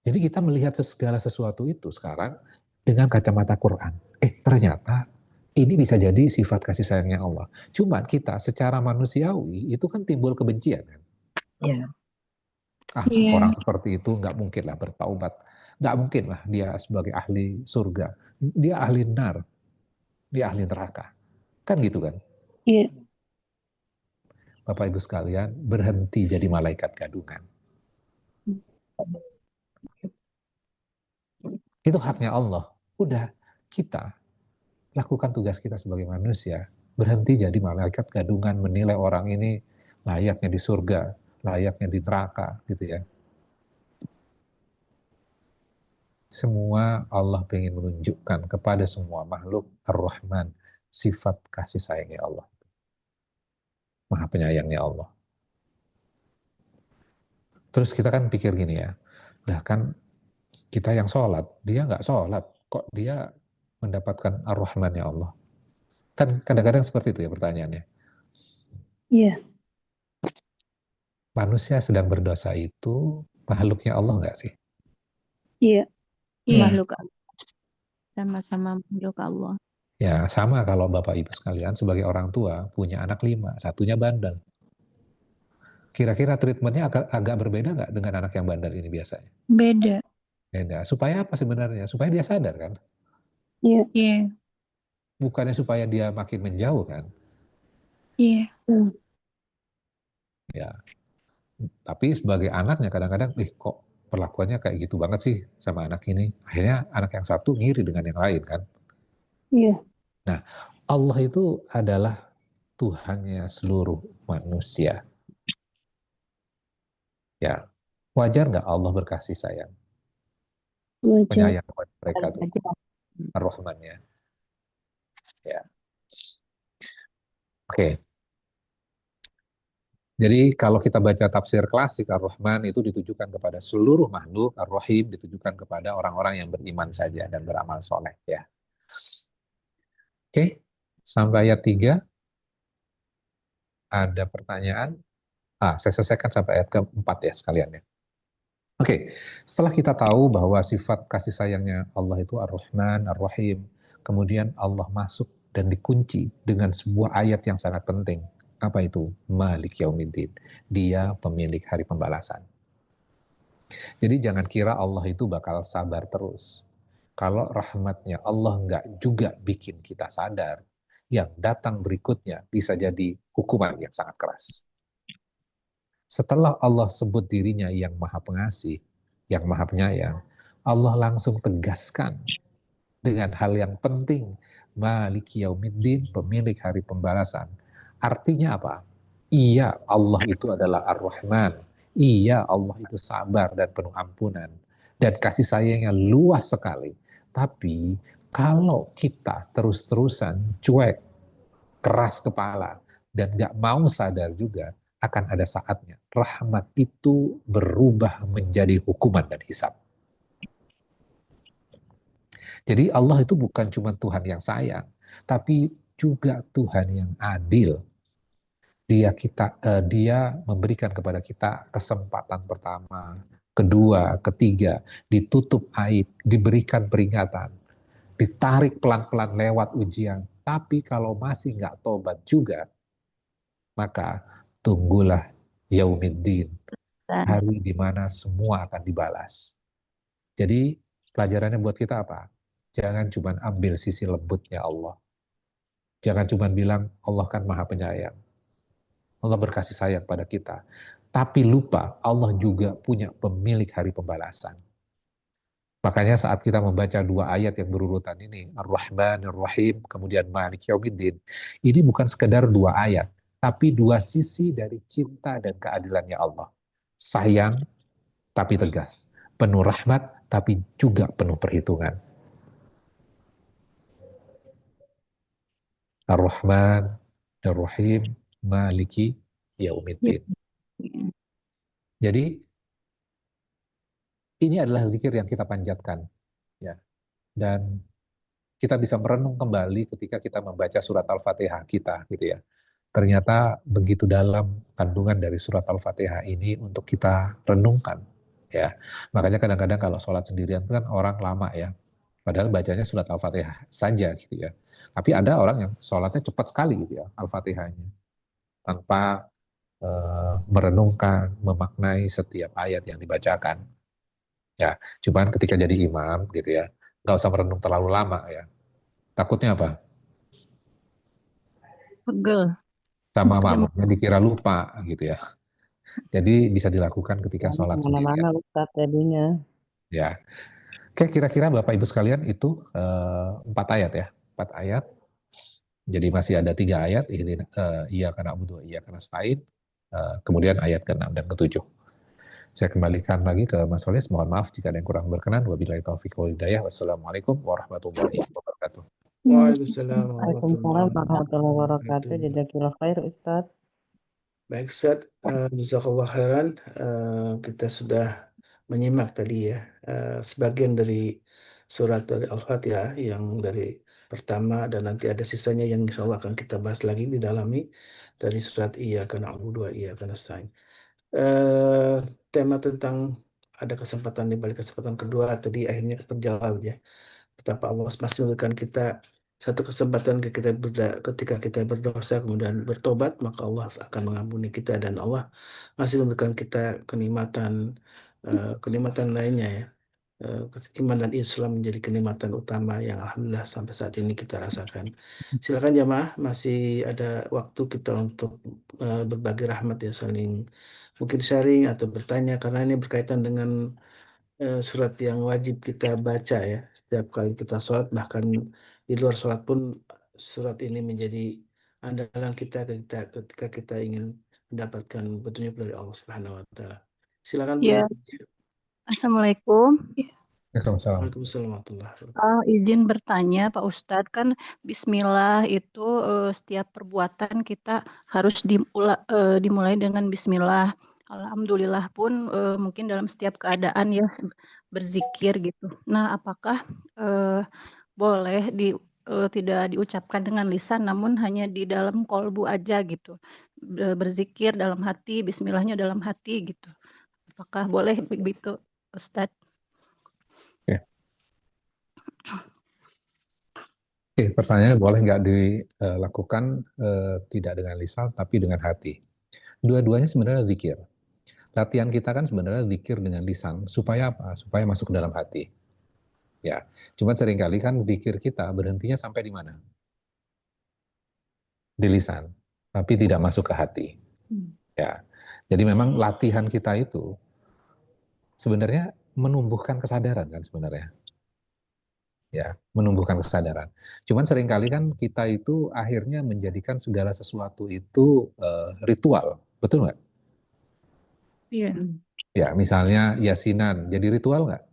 Jadi kita melihat segala sesuatu itu sekarang dengan kacamata Quran. Ternyata ini bisa jadi sifat kasih sayangnya Allah. Cuman kita secara manusiawi itu kan timbul kebencian kan? Ya. Iya. Orang seperti itu nggak mungkin lah bertaubat. Nggak mungkin lah dia sebagai ahli surga. Dia ahli nar. Dia ahli neraka. Kan gitu kan? Iya. Bapak Ibu sekalian, berhenti jadi malaikat gadungan. Itu haknya Allah. Udah, kita lakukan tugas kita sebagai manusia. Berhenti jadi malaikat gadungan, menilai orang ini layaknya di surga, layaknya di neraka, gitu ya. Semua Allah ingin menunjukkan kepada semua makhluk Ar-Rahman, sifat kasih sayangnya Allah. Maha penyayangnya Allah. Terus kita kan pikir gini ya, lah kan kita yang sholat, dia nggak sholat, kok dia mendapatkan Ar-Rahman ya Allah? Kan kadang-kadang seperti itu ya pertanyaannya. Iya. Manusia sedang berdosa itu makhluknya Allah nggak sih? Iya. Iya. Makhluk Allah. Sama-sama makhluk Allah. Ya sama kalau Bapak Ibu sekalian sebagai orang tua punya anak 5, satunya bandel. Kira-kira treatmentnya agak berbeda nggak dengan anak yang bandel ini biasanya? Beda. Beda. Supaya apa sebenarnya? Supaya dia sadar kan? Iya. Iya. Bukannya supaya dia makin menjauh kan? Iya. Ya. Tapi sebagai anaknya kadang-kadang, kok perlakuannya kayak gitu banget sih sama anak ini. Akhirnya anak yang satu ngiri dengan yang lain kan. Iya. Nah, Allah itu adalah Tuhannya seluruh manusia. Ya, wajar nggak Allah berkasih sayang? Wajar. Penyayang kepada mereka tuh, Wajar. Ar-Rahmannya. Ya. Oke. Jadi kalau kita baca tafsir klasik Ar-Rahman itu ditujukan kepada seluruh makhluk, Ar-Rahim ditujukan kepada orang-orang yang beriman saja dan beramal soleh ya. Oke, sampai ayat 3 ada pertanyaan. Saya selesaikan sampai ayat keempat ya sekalian ya. Oke, setelah kita tahu bahwa sifat kasih sayangnya Allah itu Ar-Rahman, Ar-Rahim, kemudian Allah masuk dan dikunci dengan sebuah ayat yang sangat penting. Apa itu? Malik Yaumiddin. Dia pemilik hari pembalasan. Jadi jangan kira Allah itu bakal sabar terus. Kalau rahmatnya Allah nggak juga bikin kita sadar, yang datang berikutnya bisa jadi hukuman yang sangat keras. Setelah Allah sebut dirinya yang maha pengasih, yang maha penyayang, Allah langsung tegaskan dengan hal yang penting, Maliki Yaumiddin, pemilik hari pembalasan. Artinya apa? Iya, Allah itu adalah Ar-Rahman. Iya, Allah itu sabar dan penuh ampunan. Dan kasih sayangnya luas sekali. Tapi kalau kita terus-terusan cuek, keras kepala, dan gak mau sadar juga, akan ada saatnya rahmat itu berubah menjadi hukuman dan hisab. Jadi Allah itu bukan cuma Tuhan yang sayang, tapi juga Tuhan yang adil. Dia memberikan kepada kita kesempatan pertama, kedua, ketiga, ditutup aib, diberikan peringatan, ditarik pelan-pelan lewat ujian. Tapi kalau masih nggak tobat juga, maka tunggulah Yaumiddin, hari di mana semua akan dibalas. Jadi pelajarannya buat kita apa? Jangan cuma ambil sisi lembutnya Allah. Jangan cuma bilang Allah kan maha penyayang. Allah berkasih sayang pada kita. Tapi lupa Allah juga punya pemilik hari pembalasan. Makanya saat kita membaca dua ayat yang berurutan ini, Ar-Rahman, Ar-Rahim, kemudian Malik Yaumiddin, ini bukan sekedar dua ayat, tapi dua sisi dari cinta dan keadilannya Allah. Sayang, tapi tegas. Penuh rahmat, tapi juga penuh perhitungan. Ar-Rahman, Ar-Rahim, Maliki Yaumiddin. Jadi ini adalah zikir yang kita panjatkan, ya. Dan kita bisa merenung kembali ketika kita membaca surat Al-Fatihah kita, gitu ya. Ternyata begitu dalam kandungan dari surat Al-Fatihah ini untuk kita renungkan, ya. Makanya kadang-kadang kalau sholat sendirian kan orang lama ya, padahal bacanya surat Al-Fatihah saja, gitu ya. Tapi ada orang yang sholatnya cepat sekali, gitu ya, Al-Fatihahnya, tanpa merenungkan, memaknai setiap ayat yang dibacakan. Ya, cuman ketika jadi imam gitu ya, nggak usah merenung terlalu lama ya. Takutnya apa? Pegel. Sama makmumnya dikira lupa gitu ya. Jadi bisa dilakukan ketika Jadi sholat sendirian. kemana-mana Ustadz jadinya. Ya. Oke, kira-kira Bapak Ibu sekalian itu 4 ayat ya. 4 ayat. Jadi masih ada 3 ayat. Iya karena na'budu, iya karena nasta'in. Kemudian ayat ke-6 dan ke-7. Saya kembalikan lagi ke Mas Solis. Mohon maaf jika ada yang kurang berkenan. Wabillahi taufiq wal hidayah. Wassalamualaikum warahmatullahi wabarakatuh. Waalaikumsalam Waalaikumsalam warahmatullahi wabarakatuh. wabarakatuh. Jazakillah khair Ustadz. Baik, Ustaz. Jazakallah khairan. Kita sudah menyimak tadi ya sebagian dari surat dari Al-Fatihah yang dari pertama, dan nanti ada sisanya yang insya Allah akan kita bahas lagi didalami dari surat Iyyaka na'budu wa iyyaka nasta'in. Eh, Tema tentang ada kesempatan di balik kesempatan kedua tadi akhirnya terjawab ya. Betapa Allah masih memberikan kita satu kesempatan ketika kita berdosa kemudian bertobat, maka Allah akan mengampuni kita dan Allah masih memberikan kita kenikmatan lainnya ya. Iman dan Islam menjadi kenikmatan utama yang alhamdulillah sampai saat ini kita rasakan. Silakan jamaah, masih ada waktu kita untuk berbagi rahmat ya, saling mungkin sharing atau bertanya karena ini berkaitan dengan surat yang wajib kita baca ya setiap kali kita sholat, bahkan di luar sholat pun surat ini menjadi andalan kita ketika kita ingin mendapatkan petunjuk dari Allah Subhanahu wa taala. Silakan Bu Ya, Nadia. Assalamualaikum. Waalaikumsalam. Waalaikumsalam warahmatullahi wabarakatuh. Izin bertanya Pak Ustadz, kan Bismillah itu setiap perbuatan kita harus dimulai dengan Bismillah. Alhamdulillah pun mungkin dalam setiap keadaan ya berzikir gitu. Nah, apakah boleh tidak diucapkan dengan lisan, namun hanya di dalam kolbu aja gitu, berzikir dalam hati, Bismillahnya dalam hati gitu. Apakah boleh begitu, Ustadz? Oke, pertanyaannya boleh nggak dilakukan tidak dengan lisan tapi dengan hati. Dua-duanya sebenarnya zikir. Latihan kita kan sebenarnya zikir dengan lisan supaya apa? Supaya masuk ke dalam hati. Ya, cuma seringkali kan zikir kita berhentinya sampai di mana? Di lisan, tapi tidak masuk ke hati. Ya, jadi memang latihan kita itu sebenarnya menumbuhkan kesadaran kan sebenarnya. Ya, menumbuhkan kesadaran. Cuman seringkali kan kita itu akhirnya menjadikan segala sesuatu itu ritual, betul nggak? Iya. Ya, misalnya yasinan, jadi ritual nggak?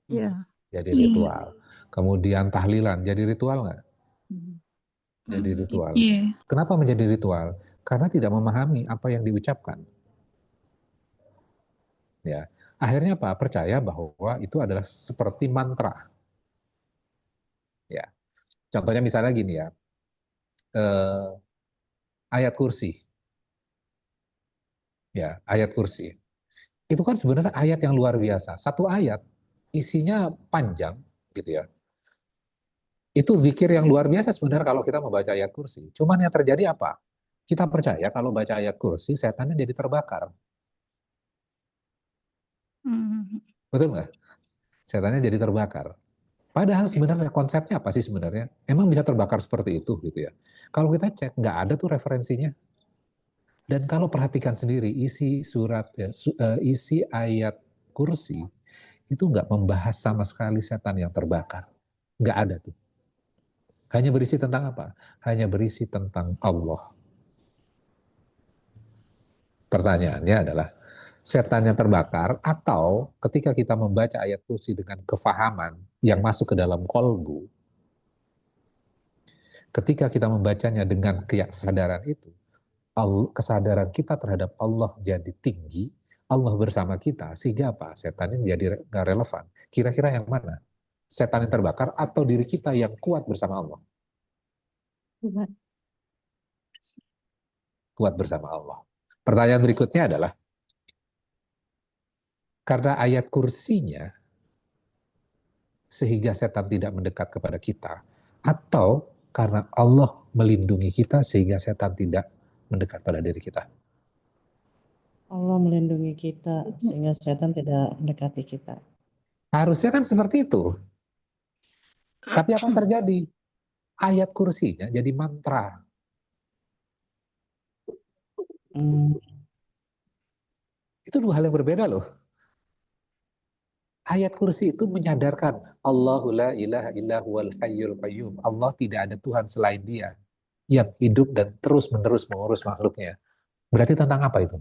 Iya. Jadi Iya. ritual. Kemudian tahlilan, jadi ritual nggak? Jadi ritual. Iya. Kenapa menjadi ritual? Karena tidak memahami apa yang diucapkan. Ya, akhirnya apa? Percaya bahwa itu adalah seperti mantra. Ya, contohnya misalnya gini ya, ayat kursi. Ya, ayat kursi. Itu kan sebenarnya ayat yang luar biasa. Satu ayat isinya panjang, gitu ya. Itu zikir yang luar biasa sebenarnya kalau kita membaca ayat kursi. Cuman yang terjadi apa? Kita percaya kalau baca ayat kursi, setannya jadi terbakar. Betul nggak? Setannya jadi terbakar. Padahal sebenarnya konsepnya apa sih sebenarnya? Emang bisa terbakar seperti itu gitu ya? Kalau kita cek, nggak ada tuh referensinya. Dan kalau perhatikan sendiri isi surat, isi ayat kursi, itu nggak membahas sama sekali setan yang terbakar. Nggak ada tuh. Hanya berisi tentang apa? Hanya berisi tentang Allah. Pertanyaannya adalah, setan yang terbakar atau ketika kita membaca ayat kursi dengan kefahaman yang masuk ke dalam kolbu, ketika kita membacanya dengan kesadaran itu, kesadaran kita terhadap Allah jadi tinggi, Allah bersama kita, sehingga apa? Setannya jadi nggak relevan. Kira-kira yang mana? Setan yang terbakar atau diri kita yang kuat bersama Allah? Kuat bersama Allah. Pertanyaan berikutnya adalah, karena ayat kursinya, sehingga setan tidak mendekat kepada kita, atau karena Allah melindungi kita sehingga setan tidak mendekat pada diri kita? Allah melindungi kita sehingga setan tidak mendekati kita. Harusnya kan seperti itu. Tapi apa yang terjadi? Ayat kursinya jadi mantra. Itu dua hal yang berbeda loh. Ayat kursi itu menyadarkan Allahu la ilaha illa huwal hayyul qayyum. Allah tidak ada Tuhan selain Dia yang hidup dan terus-menerus mengurus makhluknya. Berarti tentang apa itu?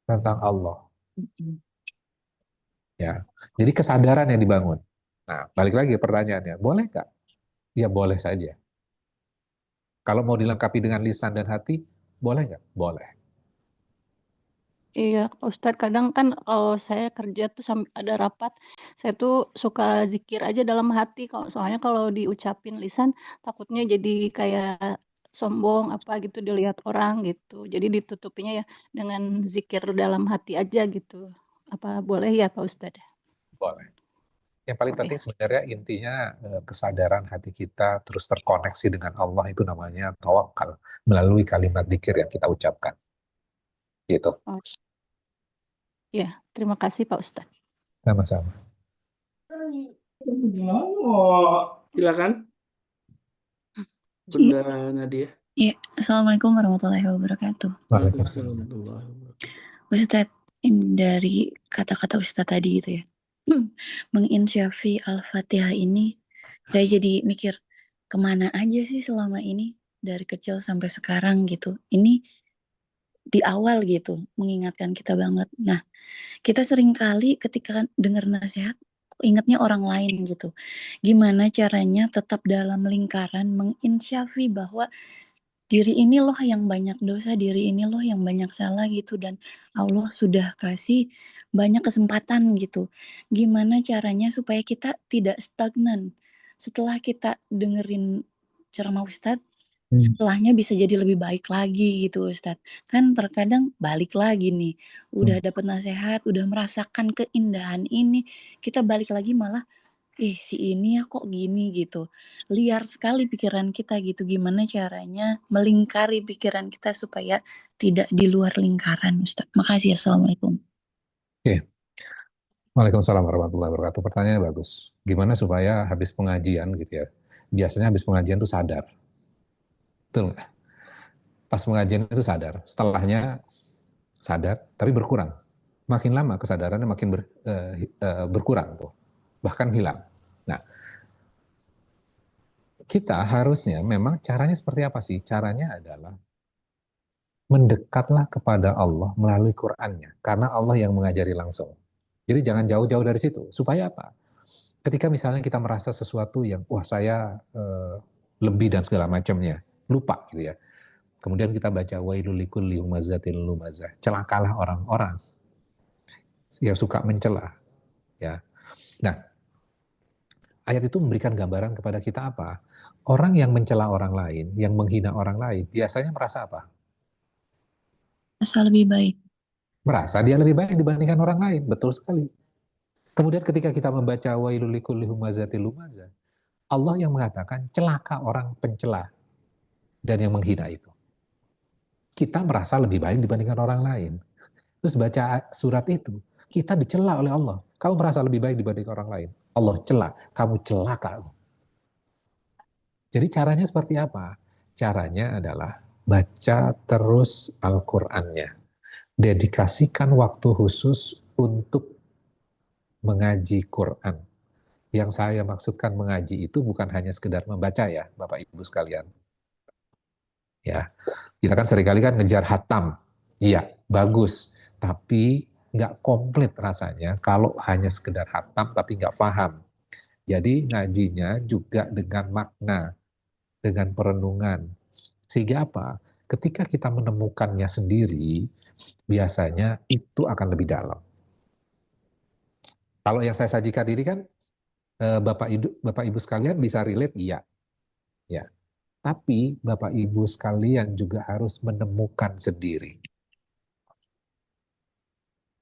Tentang Allah. Ya. Jadi kesadaran yang dibangun. Nah, balik lagi pertanyaannya, boleh nggak? Ya boleh saja. Kalau mau dilengkapi dengan lisan dan hati, boleh nggak? Boleh. Iya, Pak Ustadz, kadang kan kalau saya kerja tuh ada rapat, saya tuh suka zikir aja dalam hati, soalnya kalau diucapin lisan takutnya jadi kayak sombong apa gitu dilihat orang gitu. Jadi ditutupinya ya dengan zikir dalam hati aja gitu. Apa boleh ya Pak Ustadz? Boleh. Yang paling Oh penting ya. sebenarnya intinya kesadaran hati kita terus terkoneksi dengan Allah itu namanya tawakal melalui kalimat zikir yang kita ucapkan. Gitu. Oh, ya, terima kasih Pak Ustadz. Sama-sama. Silakan, Bunda Nadia. Iya, Assalamualaikum warahmatullahi wabarakatuh. Waalaikumsalam. Waalaikumsalam. Ustadz, ini dari kata-kata Ustadz tadi gitu ya. Menginsyafi Al-Fatihah ini, saya jadi mikir, kemana aja sih selama ini, dari kecil sampai sekarang gitu. Ini di awal gitu, mengingatkan kita banget. Nah, kita sering kali ketika dengar nasihat, ingatnya orang lain gitu. Gimana caranya tetap dalam lingkaran menginsyafi bahwa diri ini loh yang banyak dosa, diri ini loh yang banyak salah gitu, dan Allah sudah kasih banyak kesempatan gitu. Gimana caranya supaya kita tidak stagnan setelah kita dengerin ceramah Ustadz, setelahnya bisa jadi lebih baik lagi gitu Ustadz. Kan terkadang balik lagi nih, udah dapat nasihat, udah merasakan keindahan ini, kita balik lagi malah si ini ya kok gini gitu. Liar sekali pikiran kita gitu. Gimana caranya melingkari pikiran kita supaya tidak di luar lingkaran, Ustaz. Makasih. Assalamualaikum. Oke. Waalaikumsalam warahmatullahi wabarakatuh. Pertanyaannya bagus. Gimana supaya habis pengajian gitu ya? Biasanya habis pengajian tuh sadar. Betul nggak? Pas pengajian itu sadar. Setelahnya sadar, tapi berkurang. Makin lama kesadarannya makin berkurang tuh. Bahkan hilang. Nah, kita harusnya memang caranya seperti apa sih? Caranya adalah mendekatlah kepada Allah melalui Qur'annya. Karena Allah yang mengajari langsung. Jadi jangan jauh-jauh dari situ. Supaya apa? Ketika misalnya kita merasa sesuatu yang, wah saya lebih dan segala macamnya, lupa gitu ya. Kemudian kita baca wailul likulli humazatil lumazah. Celakalah orang-orang yang suka mencela. Ya. Nah, ayat itu memberikan gambaran kepada kita apa? Orang yang mencela orang lain, yang menghina orang lain, biasanya merasa apa? Merasa lebih baik. Merasa dia lebih baik dibandingkan orang lain, betul sekali. Kemudian ketika kita membaca wailul likulli humazatil lumazah, Allah yang mengatakan celaka orang pencela dan yang menghina itu. Kita merasa lebih baik dibandingkan orang lain. Terus baca surat itu, kita dicela oleh Allah. Kamu merasa lebih baik dibandingkan orang lain. Allah cela, kamu celaka. Jadi caranya seperti apa? Caranya adalah baca terus Al-Qur'annya. Dedikasikan waktu khusus untuk mengaji Quran. Yang saya maksudkan mengaji itu bukan hanya sekedar membaca ya, Bapak Ibu sekalian. Ya, kita kan seringkali kan ngejar hatam. Iya, bagus. Tapi nggak komplit rasanya kalau hanya sekedar hatam tapi nggak paham. Jadi ngajinya juga dengan makna, dengan perenungan. Sehingga apa? Ketika kita menemukannya sendiri, biasanya itu akan lebih dalam. Kalau yang saya sajikan ini kan, Bapak Ibu sekalian bisa relate, iya. Ya. Tapi Bapak Ibu sekalian juga harus menemukan sendiri.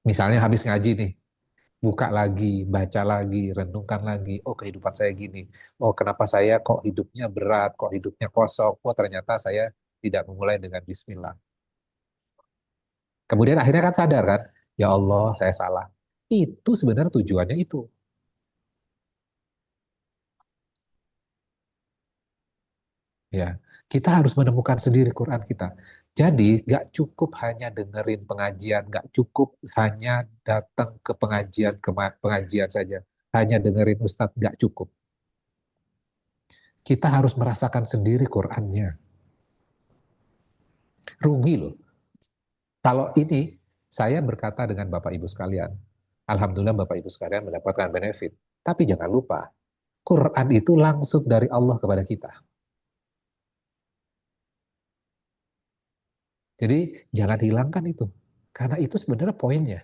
Misalnya habis ngaji nih, buka lagi, baca lagi, renungkan lagi, oh kehidupan saya gini, oh kenapa saya kok hidupnya berat, kok hidupnya kosong, oh ternyata saya tidak memulai dengan bismillah. Kemudian akhirnya kan sadar kan, ya Allah saya salah. Itu sebenarnya tujuannya itu. Ya, kita harus menemukan sendiri Quran kita. Jadi nggak cukup hanya dengerin pengajian, nggak cukup hanya datang ke pengajian saja, hanya dengerin Ustadz nggak cukup. Kita harus merasakan sendiri Qurannya. Rugi loh. Kalau ini saya berkata dengan Bapak Ibu sekalian, alhamdulillah Bapak Ibu sekalian mendapatkan benefit. Tapi jangan lupa, Quran itu langsung dari Allah kepada kita. Jadi jangan hilangkan itu. Karena itu sebenarnya poinnya.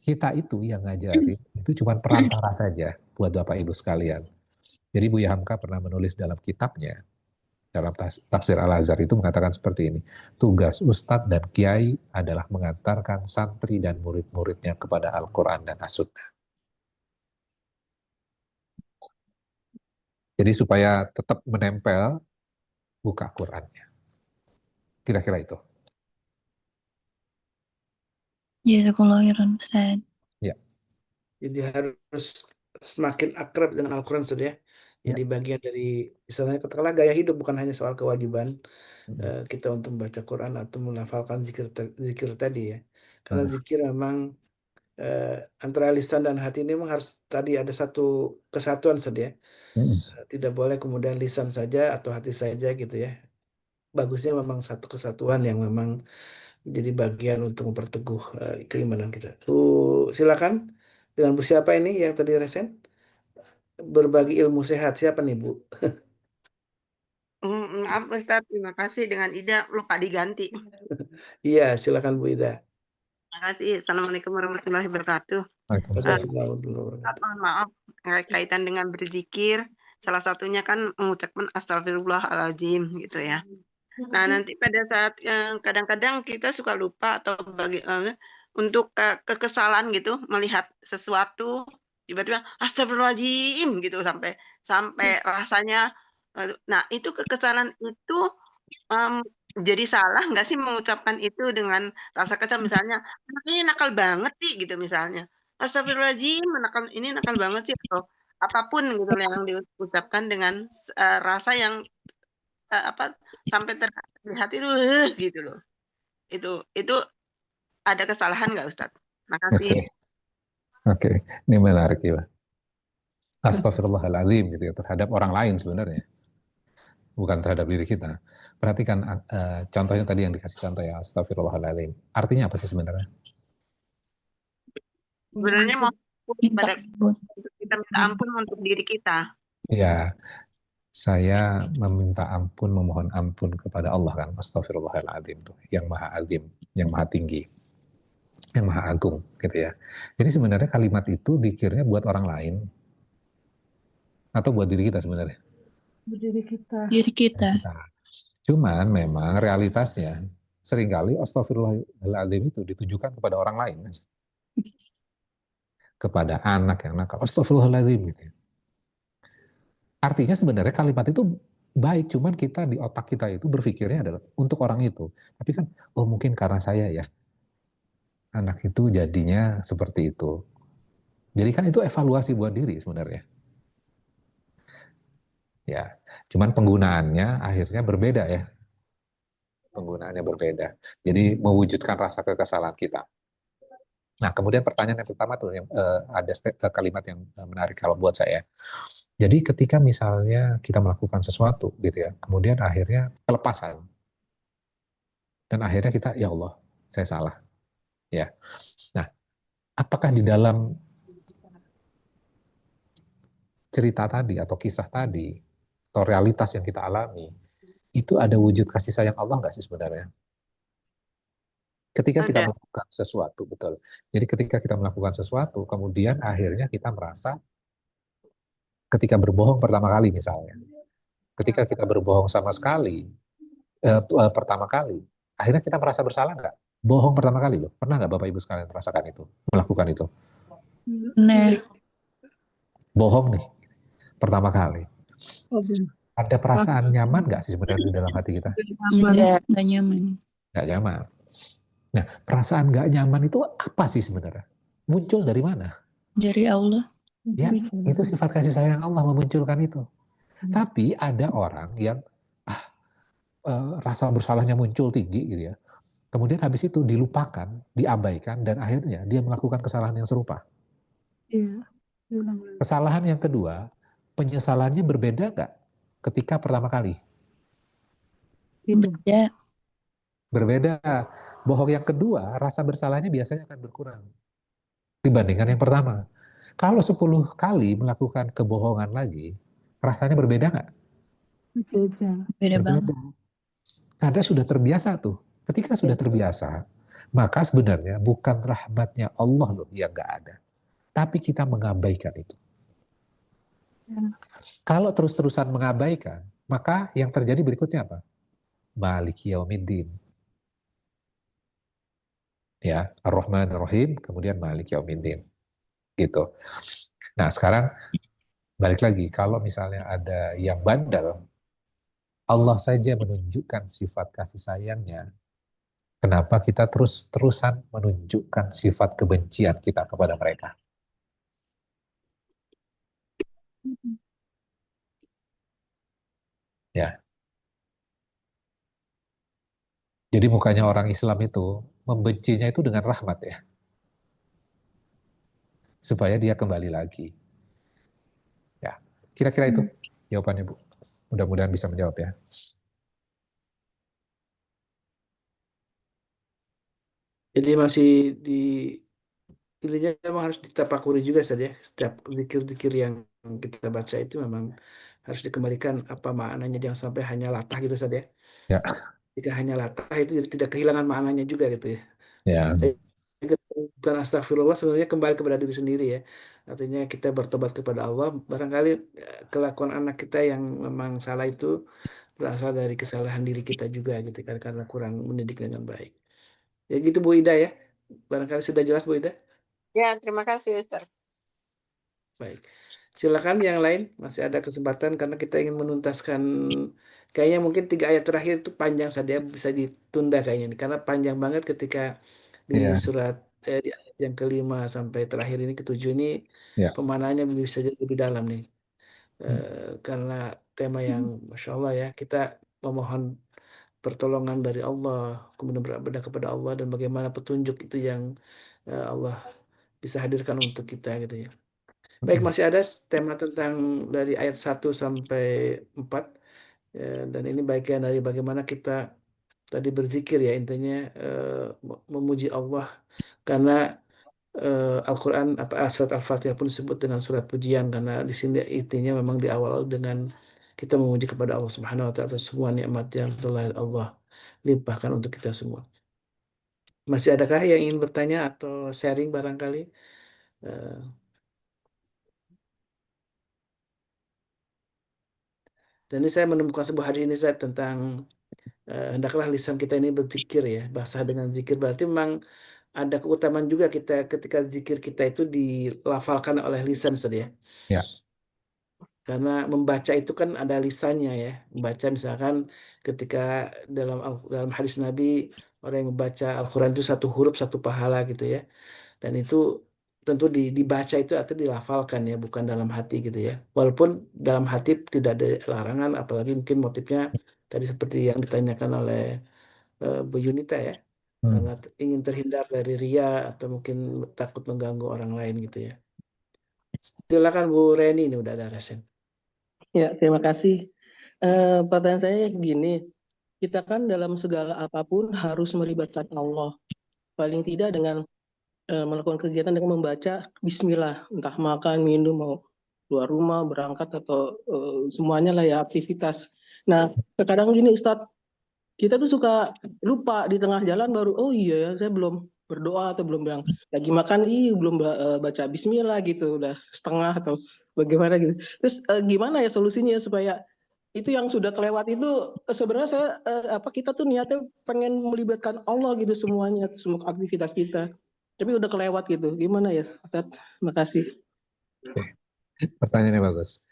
Kita itu yang ngajarin, itu cuma perantara saja buat Bapak Ibu sekalian. Jadi Buya Hamka pernah menulis dalam kitabnya, dalam tafsir Al-Azhar itu mengatakan seperti ini. Tugas Ustadz dan Kiai adalah mengantarkan santri dan murid-muridnya kepada Al-Quran dan As-Sunnah. Jadi supaya tetap menempel, buka Qurannya. Kira-kira itu. Jazakallahu Ustaz. Ya. Jadi harus semakin akrab dengan Al-Quran Ustaz ya. Jadi bagian dari, misalnya katakanlah gaya hidup, bukan hanya soal kewajiban kita untuk membaca Quran atau melafalkan zikir tadi ya. Karena zikir memang antara lisan dan hati ini memang harus tadi ada satu kesatuan Ustaz ya. Tidak boleh kemudian lisan saja atau hati saja gitu ya. Bagusnya memang satu kesatuan yang memang menjadi bagian untuk memperteguh keimanan kita. Silakan dengan Bu siapa ini yang tadi resen berbagi ilmu sehat, siapa nih Bu? Maaf Ustadz, terima kasih. Dengan Ida lupa diganti. Iya, silakan Bu Ida. Terima kasih. Assalamualaikum warahmatullahi wabarakatuh. Waalaikumsalam. Maaf, kaitan dengan berzikir, salah satunya kan mengucapkan astagfirullahaladzim gitu ya. Nah, nanti pada saat kadang-kadang kita suka lupa atau untuk kekesalan gitu, melihat sesuatu tiba-tiba astagfirullahaladzim gitu sampai rasanya. Nah, itu kekesalan itu jadi salah nggak sih mengucapkan itu dengan rasa kesal, misalnya ini nakal banget sih gitu misalnya. Astagfirullahaladzim, ini nakal banget sih, atau apapun gitu yang diucapkan dengan rasa yang sampai terlihat itu gitu loh. Itu ada kesalahan nggak Ustadz? Makasih. Oke. Ini menarik ya. Astagfirullahaladzim gitu ya, terhadap orang lain sebenarnya. Bukan terhadap diri kita. Perhatikan contohnya tadi yang dikasih contoh ya, astagfirullahaladzim. Artinya apa sih sebenarnya? Sebenarnya mau kita minta ampun untuk diri kita. Ya, saya meminta ampun, memohon ampun kepada Allah kan, astagfirullahaladzim tuh, yang maha azim, yang maha tinggi, yang maha agung gitu ya. Jadi sebenarnya kalimat itu dikirnya buat orang lain atau buat diri kita sebenarnya? Diri kita. Diri kita. Cuman memang realitasnya seringkali astagfirullahaladzim itu ditujukan kepada orang lain, mas. Kepada anak yang nakal, astagfirullahaladzim gitu ya. Artinya sebenarnya kalimat itu baik, cuman kita di otak kita itu berpikirnya adalah untuk orang itu. Tapi kan, oh mungkin karena saya ya, anak itu jadinya seperti itu. Jadi kan itu evaluasi buat diri sebenarnya. Ya, cuman penggunaannya akhirnya berbeda ya. Penggunaannya berbeda. Jadi mewujudkan rasa kekesalan kita. Nah, kemudian pertanyaan yang pertama tuh yang ada kalimat yang menarik kalau buat saya. Jadi ketika misalnya kita melakukan sesuatu gitu ya, kemudian akhirnya kelepasan. Dan akhirnya kita, ya Allah, saya salah. Ya. Nah, apakah di dalam cerita tadi atau kisah tadi atau realitas yang kita alami itu ada wujud kasih sayang Allah nggak sih sebenarnya? Ketika kita melakukan sesuatu, betul. Jadi ketika kita melakukan sesuatu, kemudian akhirnya kita merasa ketika berbohong pertama kali misalnya, ketika kita berbohong sama sekali, pertama kali, akhirnya kita merasa bersalah nggak? Bohong pertama kali loh, pernah nggak Bapak Ibu sekalian merasakan itu, melakukan itu? Nah. Bohong nih, pertama kali. Ada perasaan nyaman nggak sih sebenarnya di dalam hati kita? Nggak nyaman. Nggak nyaman. Nah, perasaan nggak nyaman itu apa sih sebenarnya? Muncul dari mana? Dari Allah. Ya, itu sifat kasih sayang Allah memunculkan itu. Tapi ada orang yang rasa bersalahnya muncul tinggi gitu ya. Kemudian habis itu dilupakan, diabaikan, dan akhirnya dia melakukan kesalahan yang serupa. Iya. Kesalahan yang kedua, penyesalannya berbeda nggak ketika pertama kali? Berbeda. Berbeda. Bohong yang kedua, rasa bersalahnya biasanya akan berkurang dibandingkan yang pertama. Kalau 10 kali melakukan kebohongan lagi, rasanya berbeda nggak? Beda banget. Karena sudah terbiasa tuh. Ketika sudah terbiasa, Maka sebenarnya bukan rahmatnya Allah loh yang nggak ada, tapi kita mengabaikan itu. Kalau terus-terusan mengabaikan, maka yang terjadi berikutnya apa? Maliki yaumiddin. Ya, Ar-Rahman Ar-Rahim, kemudian Maliki yaumiddin. Gitu. Nah, sekarang balik lagi, kalau misalnya ada yang bandel, Allah saja menunjukkan sifat kasih sayangnya. Kenapa kita terus-terusan menunjukkan sifat kebencian kita kepada mereka? Ya. Jadi mukanya orang Islam itu membencinya itu dengan rahmat ya. Supaya dia kembali lagi. Ya. Kira-kira itu jawabannya, Bu. Mudah-mudahan bisa menjawab ya. Jadi masih di ininya memang harus ditapakuri juga saja. Setiap zikir-zikir yang kita baca itu memang harus dikembalikan apa maknanya, jangan sampai hanya latah gitu saja. Ya. Jika hanya latah itu jadi tidak kehilangan maknanya juga gitu ya. Ya. Bukan astagfirullah sebenarnya kembali kepada diri sendiri ya. Artinya kita bertobat kepada Allah. Barangkali kelakuan anak kita yang memang salah itu berasal dari kesalahan diri kita juga gitu kan, karena kurang mendidik dengan baik. Ya gitu Bu Ida ya. Barangkali sudah jelas Bu Ida. Ya, terima kasih Ustaz. Baik. Silakan yang lain, masih ada kesempatan karena kita ingin menuntaskan, kayaknya mungkin 3 ayat terakhir itu panjang saja, bisa ditunda kayaknya nih, karena panjang banget ketika di Ya. surat di ayat yang kelima sampai terakhir ini ketujuh ini Ya. pemanahannya bisa jadi lebih dalam nih. Karena tema yang Masya Allah ya, kita memohon pertolongan dari Allah, kemudian beribadah kepada Allah dan bagaimana petunjuk itu yang Allah bisa hadirkan untuk kita gitu ya. Baik, masih ada tema tentang dari ayat 1 sampai 4 ya, dan ini bagian dari bagaimana kita tadi berzikir ya, intinya memuji Allah karena Al-Quran surat Al-Fatihah pun disebut dengan surat pujian karena di sini intinya memang di awal dengan kita memuji kepada Allah Subhanahu wa taala atas semua nikmat yang telah Allah limpahkan untuk kita semua. Masih adakah yang ingin bertanya atau sharing barangkali? Eh, Dan ini saya menemukan sebuah hadis ini saya tentang hendaklah lisan kita ini berzikir ya. Bahasa dengan zikir berarti memang ada keutamaan juga kita ketika zikir kita itu dilafalkan oleh lisan saja. Ya. Karena membaca itu kan ada lisannya ya. Membaca misalkan ketika dalam hadis Nabi orang yang membaca Al-Quran itu satu huruf satu pahala gitu ya. Dan itu tentu dibaca itu atau dilafalkan ya, bukan dalam hati gitu ya. Walaupun dalam hati tidak ada larangan, apalagi mungkin motifnya tadi seperti yang ditanyakan oleh Bu Yunita ya, karena ingin terhindar dari ria atau mungkin takut mengganggu orang lain gitu ya. Silakan Bu Reni, ini udah ada resen. Ya, terima kasih. Pertanyaan saya gini, kita kan dalam segala apapun harus melibatkan Allah. Paling tidak dengan melakukan kegiatan dengan membaca Bismillah, entah makan, minum, mau keluar rumah, berangkat atau semuanya lah ya aktivitas. Nah, terkadang gini Ustadz, kita tuh suka lupa di tengah jalan baru, oh iya ya saya belum berdoa atau belum bilang lagi makan, belum baca Bismillah gitu, udah setengah atau bagaimana gitu. Terus gimana ya solusinya supaya itu yang sudah kelewat itu sebenarnya saya kita tuh niatnya pengen melibatkan Allah gitu semuanya, semua aktivitas kita. Tapi udah kelewat gitu. Gimana ya, Ustaz? Makasih. Pertanyaannya bagus.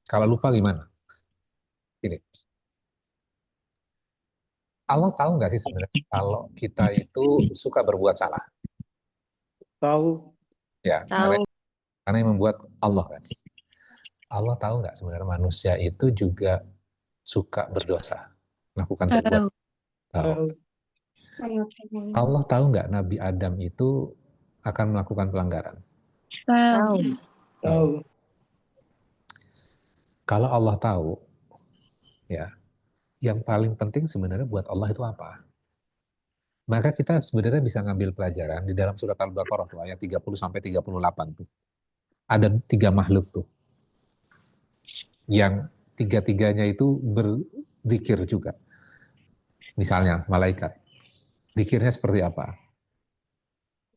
Kalau lupa gimana? Ini. Allah tahu nggak sih sebenarnya kalau kita itu suka berbuat salah? Tahu. Ya, Tahu. karena yang membuat Allah kan. Allah tahu nggak sebenarnya manusia itu juga suka berdosa, melakukan perbuatan. Tahu. Allah tahu nggak Nabi Adam itu akan melakukan pelanggaran? Tahu. Tahu. Kalau Allah tahu, ya, yang paling penting sebenarnya buat Allah itu apa? Maka kita sebenarnya bisa ngambil pelajaran di dalam surat Al-Baqarah tuh ayat 30 sampai 38 tuh. Ada 3 makhluk tuh. Yang tiga-tiganya itu berzikir juga. Misalnya malaikat. Zikirnya seperti apa?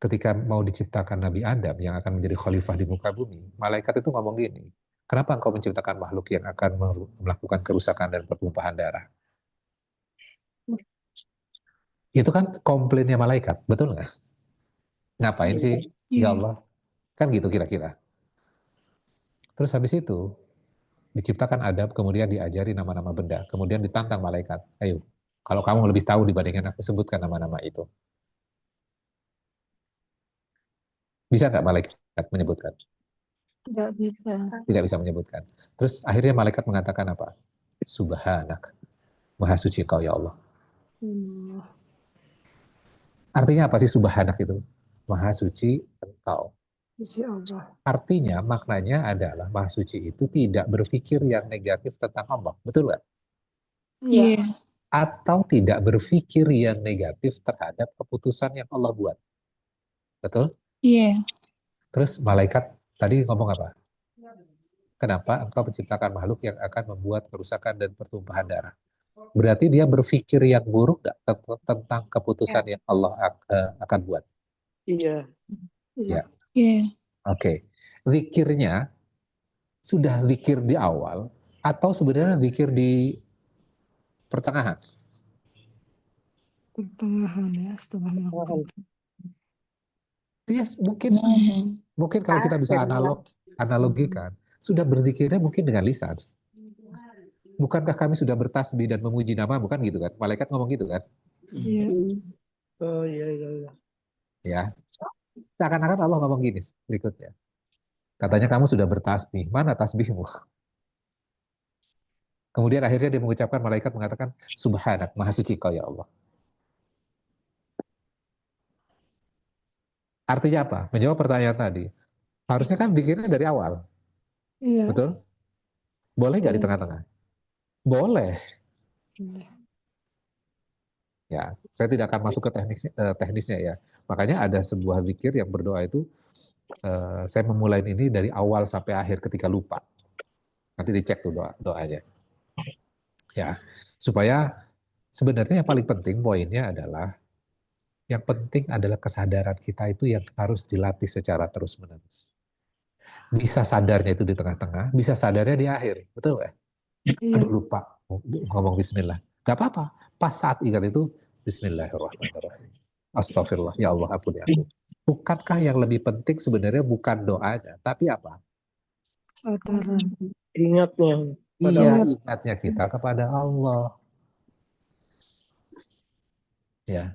Ketika mau diciptakan Nabi Adam yang akan menjadi khalifah di muka bumi, malaikat itu ngomong gini, kenapa engkau menciptakan makhluk yang akan melakukan kerusakan dan pertumpahan darah? Itu kan komplainnya malaikat, betul nggak? Ngapain sih, ya Iya. Allah? Kan gitu kira-kira. Terus habis itu, diciptakan Adam, kemudian diajari nama-nama benda, kemudian ditantang malaikat, ayo, kalau kamu lebih tahu dibandingkan aku, sebutkan nama-nama itu. Bisa nggak malaikat menyebutkan? Tidak bisa. Tidak bisa menyebutkan. Terus akhirnya malaikat mengatakan apa? Subhanak, maha suci kau ya Allah. Allah. Artinya apa sih subhanak itu? Maha suci engkau. Suci Allah. Artinya, maknanya adalah maha suci itu tidak berpikir yang negatif tentang Allah. Betul nggak? Iya. Iya. Atau tidak berpikir yang negatif terhadap keputusan yang Allah buat. Betul? Iya. Terus malaikat tadi ngomong apa? Kenapa engkau menciptakan makhluk yang akan membuat kerusakan dan pertumpahan darah? Berarti dia berpikir yang buruk nggak tentang keputusan yang Allah akan buat? Iya. Iya. Ya, Iya. oke. Zikirnya sudah zikir di awal atau sebenarnya zikir di pertengahan? Pertengahan ya, setelah melakukan. Dia mungkin Nah, kalau kita bisa analogikan, sudah berzikirnya mungkin dengan lisan. Bukankah kami sudah bertasbih dan memuji nama, bukan gitu kan? Malaikat ngomong gitu kan? Iya. Oh iya iya. Ya, seakan-akan Allah ngomong gini berikutnya. Katanya kamu sudah bertasbih, mana tasbihmu? Kemudian akhirnya dia mengucapkan, malaikat mengatakan, Subhanak, maha suci kau ya Allah. Artinya apa? Menjawab pertanyaan tadi. Harusnya kan zikirnya dari awal. Iya. Betul? Boleh nggak di tengah-tengah? Boleh. Iya. Ya, saya tidak akan masuk ke teknisnya ya. Makanya ada sebuah zikir yang berdoa itu, saya memulai ini dari awal sampai akhir ketika lupa. Nanti dicek tuh doanya. Ya, supaya sebenarnya yang paling penting poinnya adalah, yang penting adalah kesadaran kita itu yang harus dilatih secara terus-menerus. Bisa sadarnya itu di tengah-tengah, bisa sadarnya di akhir. Betul nggak? Iya. Aduh lupa ngomong bismillah. Gak apa-apa. Pas saat ingat itu, bismillahirrahmanirrahim. Astagfirullah, ya Allah ampuni aku. Bukankah yang lebih penting sebenarnya bukan doanya, tapi apa? Kesadaran. Ingatnya. Iya, ingatnya kita kepada Allah. Ya,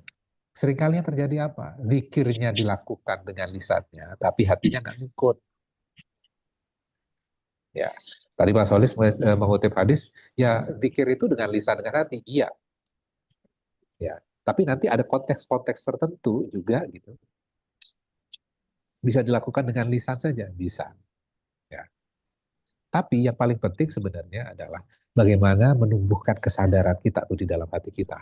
seringkali yang terjadi apa? Zikirnya dilakukan dengan lisannya, tapi hatinya nggak ngikut. Ya, tadi Mas Solis mengutip hadis, ya zikir itu dengan lisan dengan hati, iya. Ya, tapi nanti ada konteks-konteks tertentu juga gitu. Bisa dilakukan dengan lisan saja, bisa. Ya. Tapi yang paling penting sebenarnya adalah bagaimana menumbuhkan kesadaran kita tuh di dalam hati kita.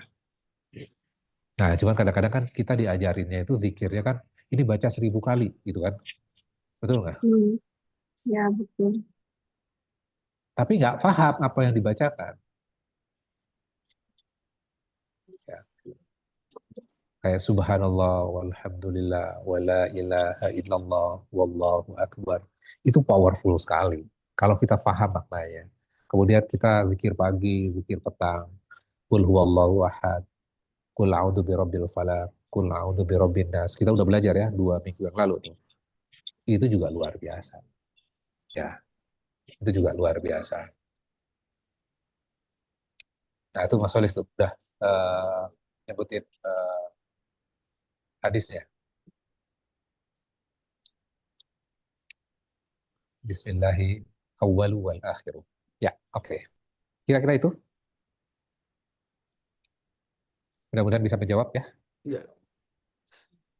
Nah, cuman kadang-kadang kan kita diajarinnya itu zikirnya kan, ini baca 1000 kali gitu kan. Betul nggak? Ya, betul. Tapi nggak paham apa yang dibacakan. Ya. Kayak subhanallah, walhamdulillah, wala ilaha illallah, wallahu akbar. Itu powerful sekali. Kalau kita paham maknanya. Kemudian kita zikir pagi, zikir petang. Qul huwallahu ahad. Qul a'udzu birabbil falaq. Qul a'udzu birabbin nas. Kita udah belajar ya 2 minggu yang lalu tuh. Itu juga luar biasa. Ya. Itu juga luar biasa. Nah, itu Mas Solis tuh udah nyebutin hadisnya. Bismillahi awwalu wal akhiru. Ya, oke. Kira-kira itu? Mudah-mudahan bisa menjawab ya. Ya.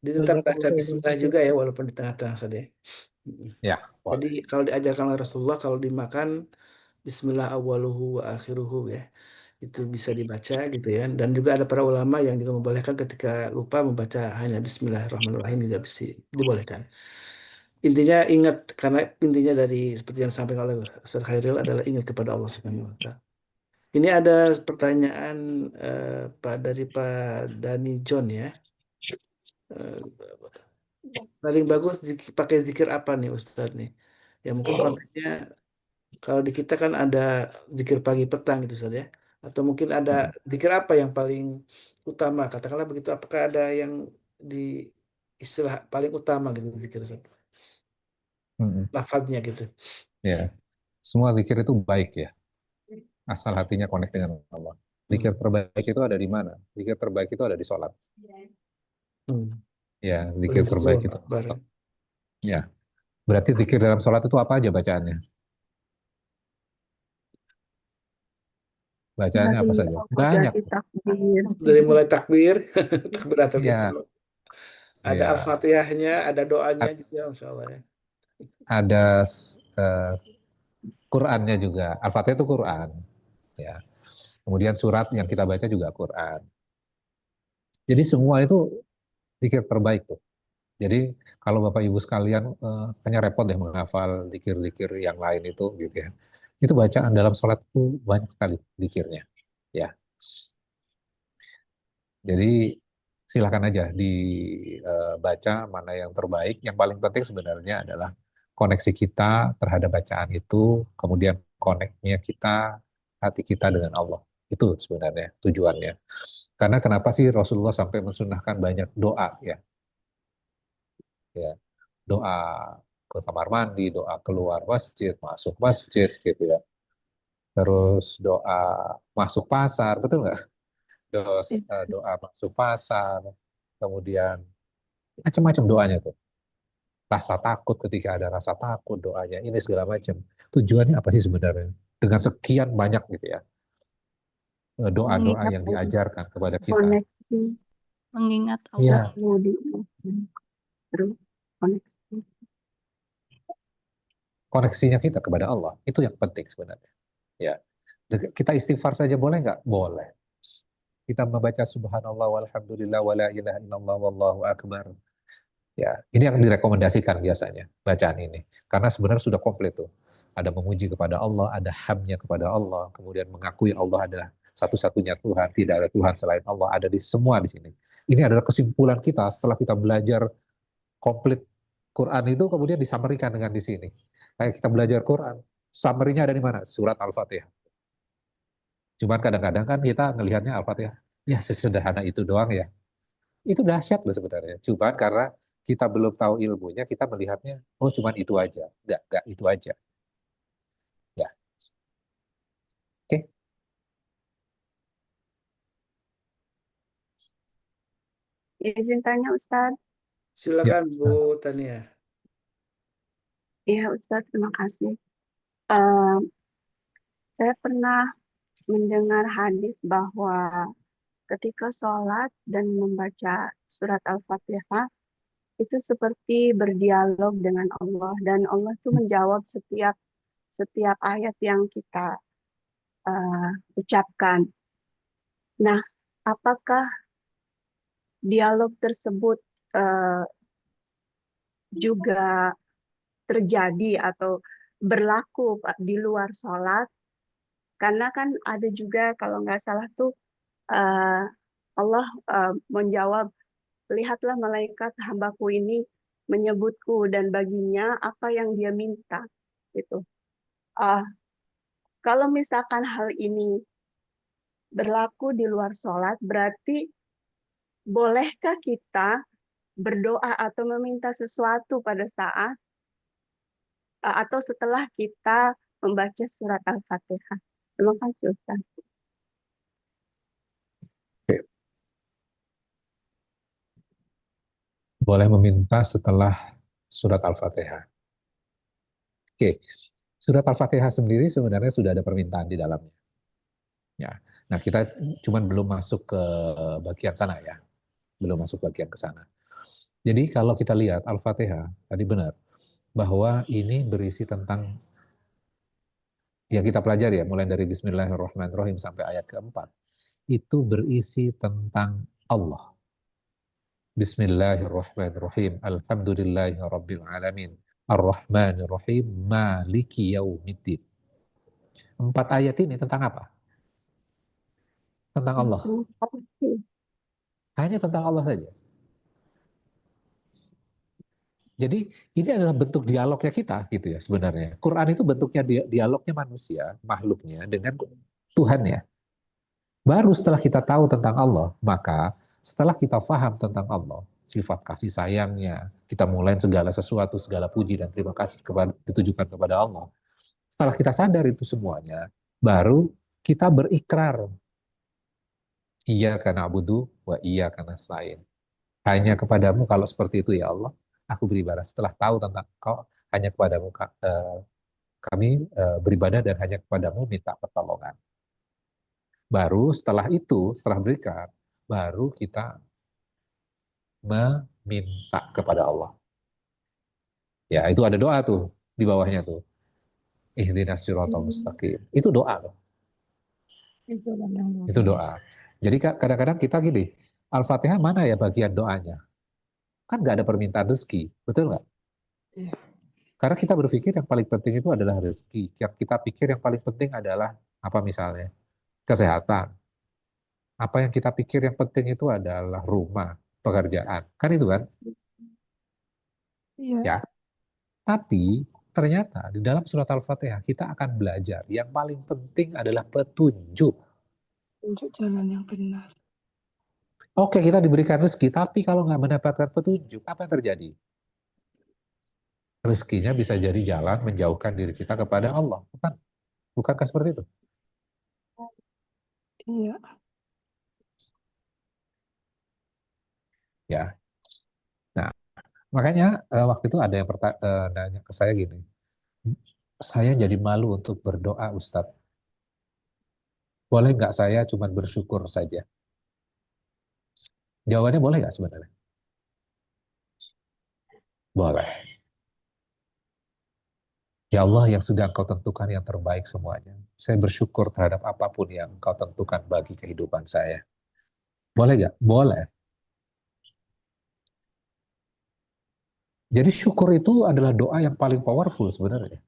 Dia tetap baca bismillah juga ya, walaupun di tengah-tengah saja. Ya, Jadi boleh. kalau diajarkan oleh Rasulullah, kalau dimakan bismillah awaluhu wa akhiruhu ya. Itu bisa dibaca gitu ya. Dan juga ada para ulama yang juga membolehkan ketika lupa membaca hanya bismillahirrahmanirrahim juga bisa dibolehkan. Intinya ingat, karena intinya dari seperti yang disampaikan oleh Ustaz Khairil adalah ingat kepada Allah Subhanahu wa taala. Ini ada pertanyaan dari Pak Dani John ya. Eh, paling bagus pakai zikir apa nih Ustadz nih? Ya mungkin konteksnya kalau di kita kan ada zikir pagi petang gitu Ustadz ya. Atau mungkin ada zikir apa yang paling utama? Katakanlah begitu. Apakah ada yang di istilah paling utama gitu zikir Ustadz? Mm-mm. Lafadznya gitu. Ya, semua zikir itu baik ya, asal hatinya connect dengan Allah. Zikir terbaik itu ada di mana? Zikir terbaik itu ada di sholat. Hmm. Ya, zikir terbaik itu. Akbar. Ya, berarti zikir dalam sholat itu apa aja bacaannya? Bacaannya apa saja? Banyak. Dari takbir. Dari mulai takbir, takbiratul Ya, ihram. Ada ya. Al-Fatihahnya, ada doanya juga, Masya Allah ya. Ada Qurannya juga. Al-Fatihah itu Quran. Ya. Kemudian surat yang kita baca juga Quran. Jadi semua itu zikir terbaik tuh. Jadi kalau Bapak Ibu sekalian hanya repot deh menghafal zikir-zikir yang lain itu gitu ya. Itu bacaan dalam sholat itu banyak sekali zikirnya. Ya. Jadi silakan aja dibaca mana yang terbaik. Yang paling penting sebenarnya adalah koneksi kita terhadap bacaan itu, kemudian koneknya kita, hati kita dengan Allah. Itu sebenarnya tujuannya. Karena kenapa sih Rasulullah sampai mensunahkan banyak doa ya? Ya, doa ke kamar mandi, doa keluar masjid, masuk masjid gitu ya. Terus doa masuk pasar, betul nggak? Doa masuk pasar, kemudian macam-macam doanya tuh. Rasa takut ketika ada rasa takut doanya, ini segala macam. Tujuannya apa sih sebenarnya? Dengan sekian banyak gitu ya, doa-doa yang diajarkan kepada kita. Koneksi, mengingat Ya, Allah di terus koneksi. koneksinya kita kepada Allah, itu yang penting sebenarnya. Ya, kita istighfar saja boleh nggak? Boleh. Kita membaca subhanallah walhamdulillah wala ilaha illallah wallahu akbar. Ya, ini yang direkomendasikan biasanya bacaan ini. Karena sebenarnya sudah komplit tuh. Ada memuji kepada Allah, ada hamnya kepada Allah, kemudian mengakui Allah adalah satu-satunya Tuhan, tidak ada Tuhan selain Allah, ada di semua di sini. Ini adalah kesimpulan kita setelah kita belajar komplit Quran itu kemudian disamarikan dengan di sini. Kayak kita belajar Quran, summary-nya ada di mana? Surat Al-Fatihah. Cuman kadang-kadang kan kita ngelihatnya Al-Fatihah, ya sesederhana itu doang ya. Itu dahsyat loh sebenarnya. Cuman karena kita belum tahu ilmunya, kita melihatnya, oh cuman itu aja. Enggak itu aja. Ya, oke. Izin tanya Ustadz. Silakan Ya. Bu Tania. Iya Ustadz, terima kasih. Saya pernah mendengar hadis bahwa ketika sholat dan membaca surat Al-Fatihah itu seperti berdialog dengan Allah dan Allah itu menjawab setiap ayat yang kita ucapkan. Nah, apakah dialog tersebut juga terjadi atau berlaku di luar sholat? Karena kan ada juga kalau nggak salah tuh Allah menjawab, lihatlah malaikat hambaku ini menyebutku dan baginya apa yang dia minta gitu. Kalau misalkan hal ini berlaku di luar sholat, berarti bolehkah kita berdoa atau meminta sesuatu pada saat atau setelah kita membaca surat Al-Fatihah? Terima kasih Ustaz. Boleh meminta setelah surat Al-Fatihah. Oke, surat Al-Fatihah sendiri sebenarnya sudah ada permintaan di dalamnya. Ya, nah kita cuman belum masuk ke bagian sana ya, belum masuk bagian ke sana. Jadi kalau kita lihat Al-Fatihah tadi benar bahwa ini berisi tentang yang kita pelajari ya, mulai dari Bismillahirrahmanirrahim sampai ayat keempat, itu berisi tentang Allah. Bismillahirrahmanirrahim. Alhamdulillahi rabbil alamin. Ar-Rahmanirrahim. Maliki yaumiddin. 4 ayat ini tentang apa? Tentang Allah. Apa sih? Hanya tentang Allah saja. Jadi ini adalah bentuk dialognya kita gitu ya sebenarnya. Quran itu bentuknya dialognya manusia, makhluknya dengan Tuhannya. Baru setelah kita tahu tentang Allah, maka setelah kita paham tentang Allah, sifat kasih sayangnya, kita mulai segala sesuatu, segala puji dan terima kasih ditujukan kepada Allah. Setelah kita sadar itu semuanya, baru kita berikrar. Iyyaka na'budu wa iyyaka nasta'in. Hanya kepadamu kalau seperti itu ya Allah, aku beribadah. Setelah tahu tentang kau, hanya kepadamu kami beribadah dan hanya kepadamu minta pertolongan. Baru setelah itu, setelah berikan, baru kita meminta kepada Allah. Ya, itu ada doa tuh di bawahnya tuh. Ihdinas siratal mustaqim. Itu doa loh. Itu doa. Jadi kadang-kadang kita gini, Al-Fatihah mana ya bagian doanya? Kan nggak ada permintaan rezeki, betul nggak? Iya. Karena kita berpikir yang paling penting itu adalah rezeki. Yang kita pikir yang paling penting adalah apa misalnya? Kesehatan. Apa yang kita pikir yang penting itu adalah rumah, pekerjaan. Kan itu kan? Iya. Ya. Tapi ternyata di dalam surat Al-Fatihah kita akan belajar yang paling penting adalah petunjuk. Tunjuk jalan yang benar. Oke, kita diberikan rezeki, tapi kalau nggak mendapatkan petunjuk, apa yang terjadi? Rezekinya bisa jadi jalan menjauhkan diri kita kepada Allah. Bukankah seperti itu? Iya. Ya. Nah, makanya waktu itu ada yang nanya ke saya gini, saya jadi malu untuk berdoa, Ustadz. Boleh nggak saya cuma bersyukur saja? Jawabannya boleh nggak sebenarnya? Boleh. Ya Allah, yang sudah Engkau tentukan yang terbaik semuanya. Saya bersyukur terhadap apapun yang Engkau tentukan bagi kehidupan saya. Boleh nggak? Boleh. Jadi syukur itu adalah doa yang paling powerful sebenarnya.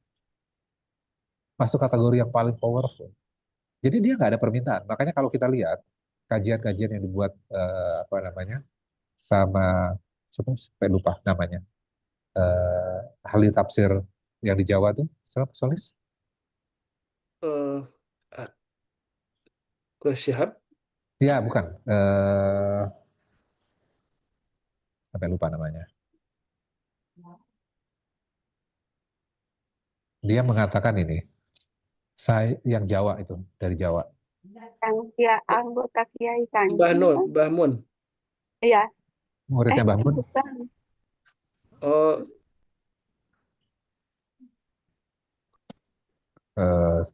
Masuk kategori yang paling powerful. Jadi dia nggak ada permintaan. Makanya kalau kita lihat kajian-kajian yang dibuat sama sampai lupa namanya, ahli tafsir yang di Jawa tuh, siapa Solis? Syihab. Ya bukan, sampai lupa namanya. Dia mengatakan ini, saya yang Jawa itu dari Jawa. Yang anggota Kiai Kanjeng. Mbah Mun. Iya. Muridnya Mbah Mun. Bukan. Oh,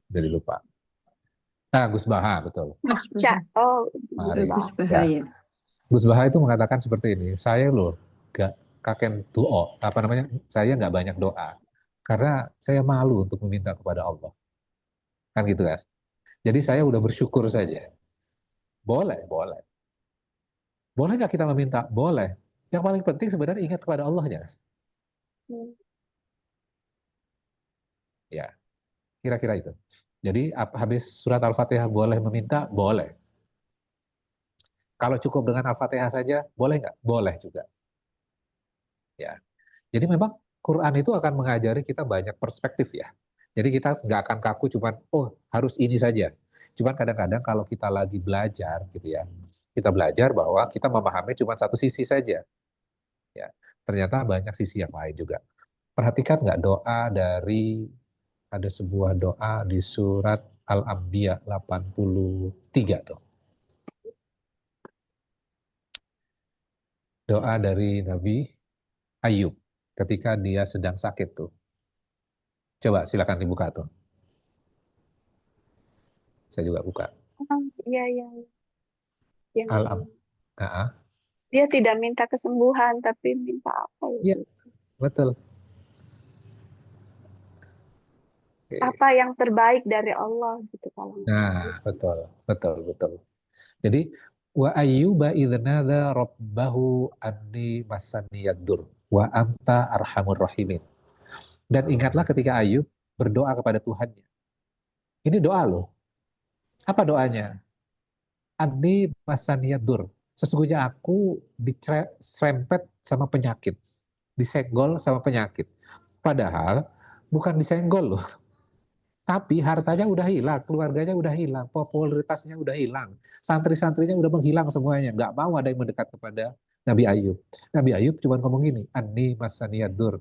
Jadi lupa. Gus Baha, betul. Oh, Mari. Gus Baha ya. Gus Baha itu mengatakan seperti ini, saya loh gak kakek doa, saya nggak banyak doa, karena saya malu untuk meminta kepada Allah. Kan gitu kan. Jadi saya udah bersyukur saja. Boleh. Boleh nggak kita meminta? Boleh. Yang paling penting sebenarnya ingat kepada Allahnya. Ya, kira-kira itu. Jadi habis surat Al-Fatihah boleh meminta? Boleh. Kalau cukup dengan Al-Fatihah saja, boleh nggak? Boleh juga. Ya. Jadi memang Quran itu akan mengajari kita banyak perspektif ya. Jadi kita nggak akan kaku cuman, harus ini saja. Cuman kadang-kadang kalau kita lagi belajar gitu ya, kita belajar bahwa kita memahami cuma satu sisi saja. Ya, ternyata banyak sisi yang lain juga. Perhatikan nggak doa ada sebuah doa di surat Al-Anbiya 83 tuh. Doa dari Nabi Ayub ketika dia sedang sakit tuh. Coba silakan dibuka tuh. Saya juga buka. Iya. Al-Anbiya. Dia tidak minta kesembuhan, tapi minta apa ya? Iya, betul. Apa yang terbaik dari Allah gitu kalau. Nah, betul. Jadi wa ayyuba idznadza rabbahu anni massani yadur wa anta arhamur rahimin. Dan ingatlah ketika Ayub berdoa kepada Tuhannya. Ini doa loh. Apa doanya? Ani masaniyadur. Sesungguhnya aku diserempet sama penyakit, disenggol sama penyakit. Padahal bukan disenggol loh, tapi hartanya udah hilang, keluarganya udah hilang, popularitasnya udah hilang, santri-santrinya udah menghilang semuanya, nggak mau ada yang mendekat kepada Nabi Ayub. Nabi Ayub cuma ngomong gini, Ani masaniyadur.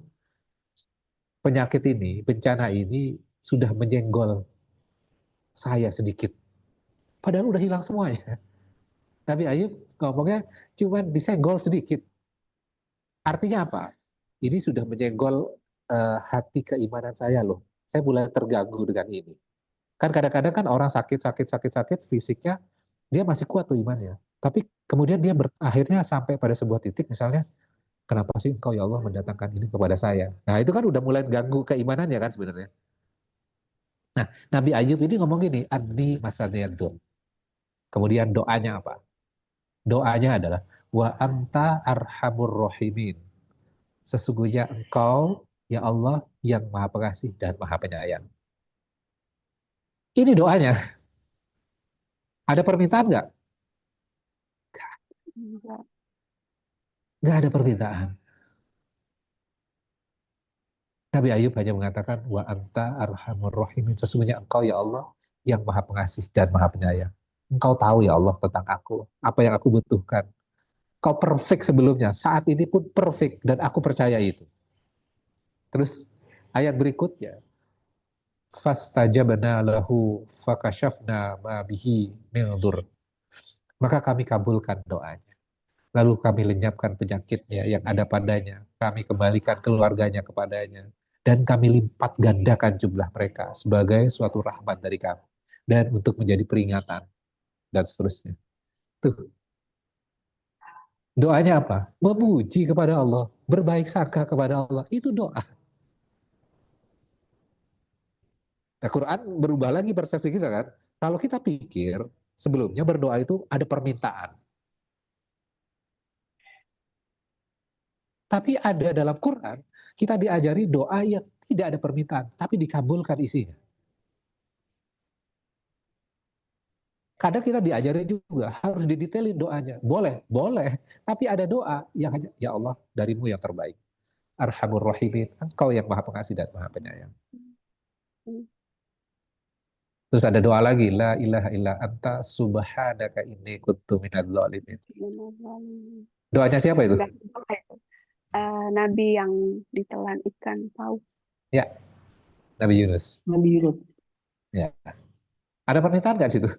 Penyakit ini, bencana ini sudah menyenggol saya sedikit. Padahal udah hilang semuanya. Nabi Ayub ngomongnya cuma disenggol sedikit. Artinya apa? Ini sudah menyenggol hati keimanan saya loh. Saya mulai terganggu dengan ini. Kan kadang-kadang kan orang sakit, fisiknya dia masih kuat tuh imannya. Tapi kemudian dia akhirnya sampai pada sebuah titik misalnya, kenapa sih engkau ya Allah mendatangkan ini kepada saya? Nah itu kan udah mulai ganggu keimanannya kan sebenarnya. Nah Nabi Ayub ini ngomong gini, Ani masaniyadun. Kemudian doanya apa? Doanya adalah, wa anta arhamur rahimin. Sesungguhnya engkau, ya Allah, yang maha pengasih dan maha penyayang. Ini doanya. Ada permintaan nggak? Enggak. Nggak ada permintaan. Nabi Ayub hanya mengatakan, wa anta arhamur rahimin. Sesungguhnya engkau, ya Allah, yang maha pengasih dan maha penyayang. Engkau tahu ya Allah tentang aku, apa yang aku butuhkan. Kau perfect sebelumnya, saat ini pun perfect, dan aku percaya itu. Terus ayat berikutnya, fastajabna lahu fakashafna ma bihi min dur. Maka kami kabulkan doanya. Lalu kami lenyapkan penyakitnya yang ada padanya. Kami kembalikan keluarganya kepadanya. Dan kami lipat gandakan jumlah mereka sebagai suatu rahmat dari kami. Dan untuk menjadi peringatan. Dan seterusnya. Tuh. Doanya apa? Memuji kepada Allah. Berbaik sangka kepada Allah. Itu doa. Nah, Quran berubah lagi persepsi kita kan. Kalau kita pikir, sebelumnya berdoa itu ada permintaan. Tapi ada dalam Quran, kita diajari doa yang tidak ada permintaan, tapi dikabulkan isinya. Kadang kita diajari juga, harus didetailin doanya. Boleh, boleh. Tapi ada doa yang hanya, ya Allah, darimu yang terbaik. Arhamur Rahimin, engkau yang maha pengasih dan maha penyayang. Terus ada doa lagi, la ilaha illa anta subhanaka inni kuntu minadz dzalimin. Doanya siapa itu? Nabi yang ditelan ikan paus. Ya, Nabi Yunus. Nabi Yunus. Ya. Ada permintaan nggak di situ?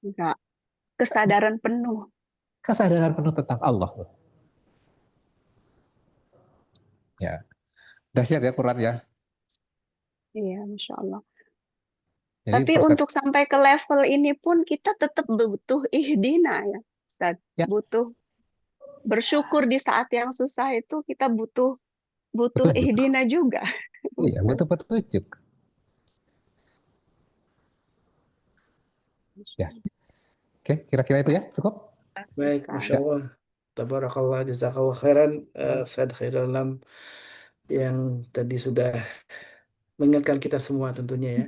Enggak. Kesadaran penuh. Kesadaran penuh tentang Allah. Ya, dahsyat ya Quran ya. Iya, Masya Allah. Jadi Tapi untuk sampai ke level ini pun kita tetap butuh ihdina ya, Ustaz. Ya. Butuh bersyukur di saat yang susah itu kita butuh Petunjuk. ihdina juga. Iya, butuh petunjuk. Ya. Oke, kira-kira itu ya, cukup? Baik, Masya Allah. Tabarakallah, jazakallah khairan, Said Khairul Anam, yang tadi sudah mengingatkan kita semua tentunya ya,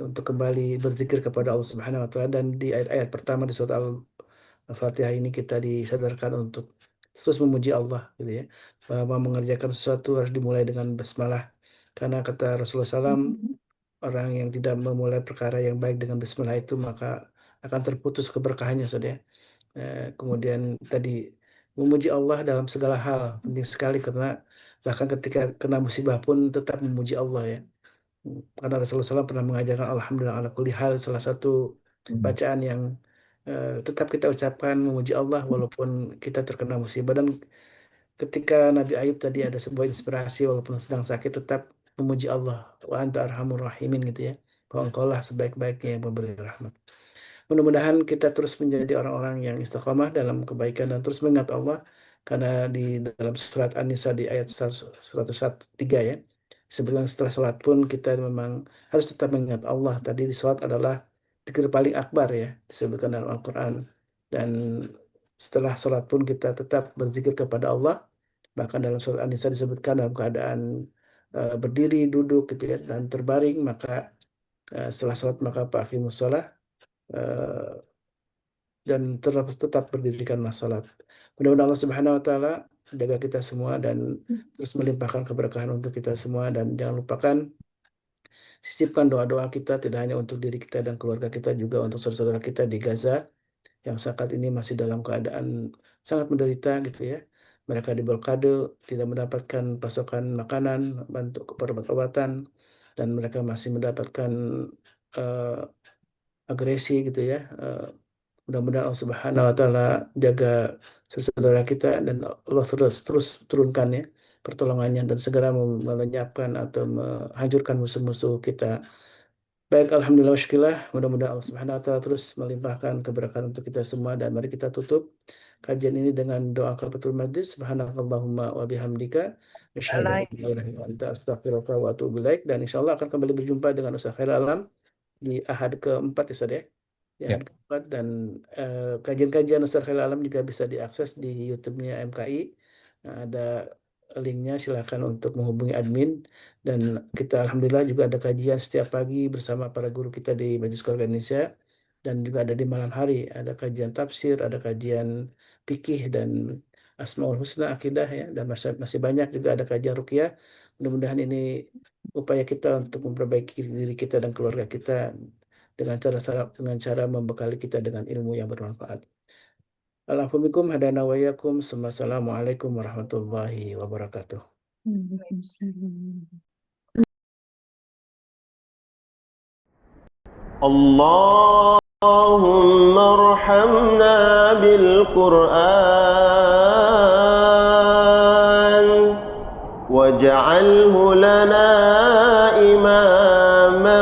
untuk kembali berzikir kepada Allah Subhanahu wa taala. Dan di ayat-ayat pertama di surat Al-Fatihah ini kita disadarkan untuk terus memuji Allah gitu ya. Bahwa mengerjakan sesuatu harus dimulai dengan basmalah. Karena kata Rasulullah SAW, orang yang tidak memulai perkara yang baik dengan bismillah itu maka akan terputus keberkahannya saja. Kemudian tadi memuji Allah dalam segala hal penting sekali, karena bahkan ketika kena musibah pun tetap memuji Allah ya. Karena Rasulullah SAW pernah mengajarkan Alhamdulillah ala kulli hal, salah satu bacaan yang tetap kita ucapkan memuji Allah walaupun kita terkena musibah. Dan ketika Nabi Ayub tadi ada sebuah inspirasi, walaupun sedang sakit tetap memuji Allah, wa anta arhamur rahimin gitu ya, bahwa engkau lah sebaik-baiknya yang memberi rahmat. Mudah-mudahan kita terus menjadi orang-orang yang istiqamah dalam kebaikan dan terus mengingat Allah, karena di dalam surat An-Nisa di ayat 103 ya, sebelum setelah sholat pun kita memang harus tetap mengingat Allah. Tadi di sholat adalah zikir paling akbar ya, disebutkan dalam Al-Quran. Dan setelah sholat pun kita tetap berzikir kepada Allah. Bahkan dalam surat An-Nisa disebutkan dalam keadaan berdiri, duduk gitu ya, dan terbaring, maka setelah sholat maka Pak sholat dan tetap berdirikan salat. Mudah-mudahan Allah Subhanahu wa taala jaga kita semua dan terus melimpahkan keberkahan untuk kita semua, dan jangan lupakan sisipkan doa-doa kita tidak hanya untuk diri kita dan keluarga kita, juga untuk saudara-saudara kita di Gaza yang saat ini masih dalam keadaan sangat menderita gitu ya. Mereka diblokade, tidak mendapatkan pasokan makanan, bantu obat-obatan, dan mereka masih mendapatkan eh, agresi gitu ya. Mudah-mudahan Allah Subhanahu wa taala jaga saudara kita, dan Allah terus turunkan ya pertolongannya dan segera melenyapkan atau menghancurkan musuh-musuh kita. Baik, alhamdulillah wa syukurillah. Mudah-mudahan Allah Subhanahu wa taala terus melimpahkan keberkahan untuk kita semua, dan mari kita tutup kajian ini dengan doa kafatul majlis. Subhanakallahumma wa bihamdika asyhadu an la ilaha illa anta astaghfiruka wa atubu ilaik. Dan insyaallah akan kembali berjumpa dengan Ustaz Khairul Alam di ahad keempat ya Ustaz ya. Di Ya. ahad keempat, dan kajian-kajian Ustaz Khairul Alam juga bisa diakses di YouTube-nya MKI. Nah, ada linknya, silakan untuk menghubungi admin. Dan kita alhamdulillah juga ada kajian setiap pagi bersama para guru kita di Majelis Keluarga Indonesia, dan juga ada di malam hari ada kajian tafsir, ada kajian fikih dan Asmaul Husna akidah ya, dan masih banyak juga ada kajian ruqyah. Mudah-mudahan ini upaya kita untuk memperbaiki diri kita dan keluarga kita dengan cara membekali kita dengan ilmu yang bermanfaat. Alhamdulillah, hadana wa iyyakum. Assalamualaikum warahmatullahi wabarakatuh. اللهم ارحمنا بالقرآن واجعله لنا إماما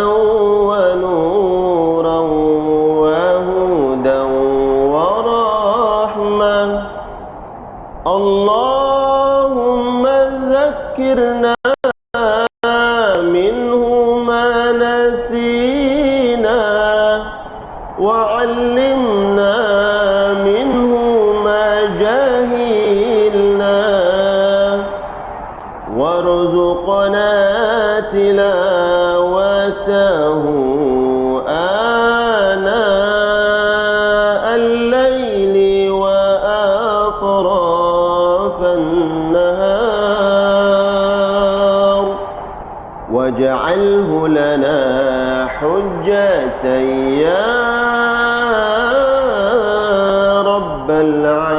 ونورا وهدى ورحمة. اللهم ذكرنا منه ما نسينا وعلمنا منه ما جهلنا وارزقنا تلاوته آناء الليل وأطراف النهار واجعله لنا حجة يا رب العالمين.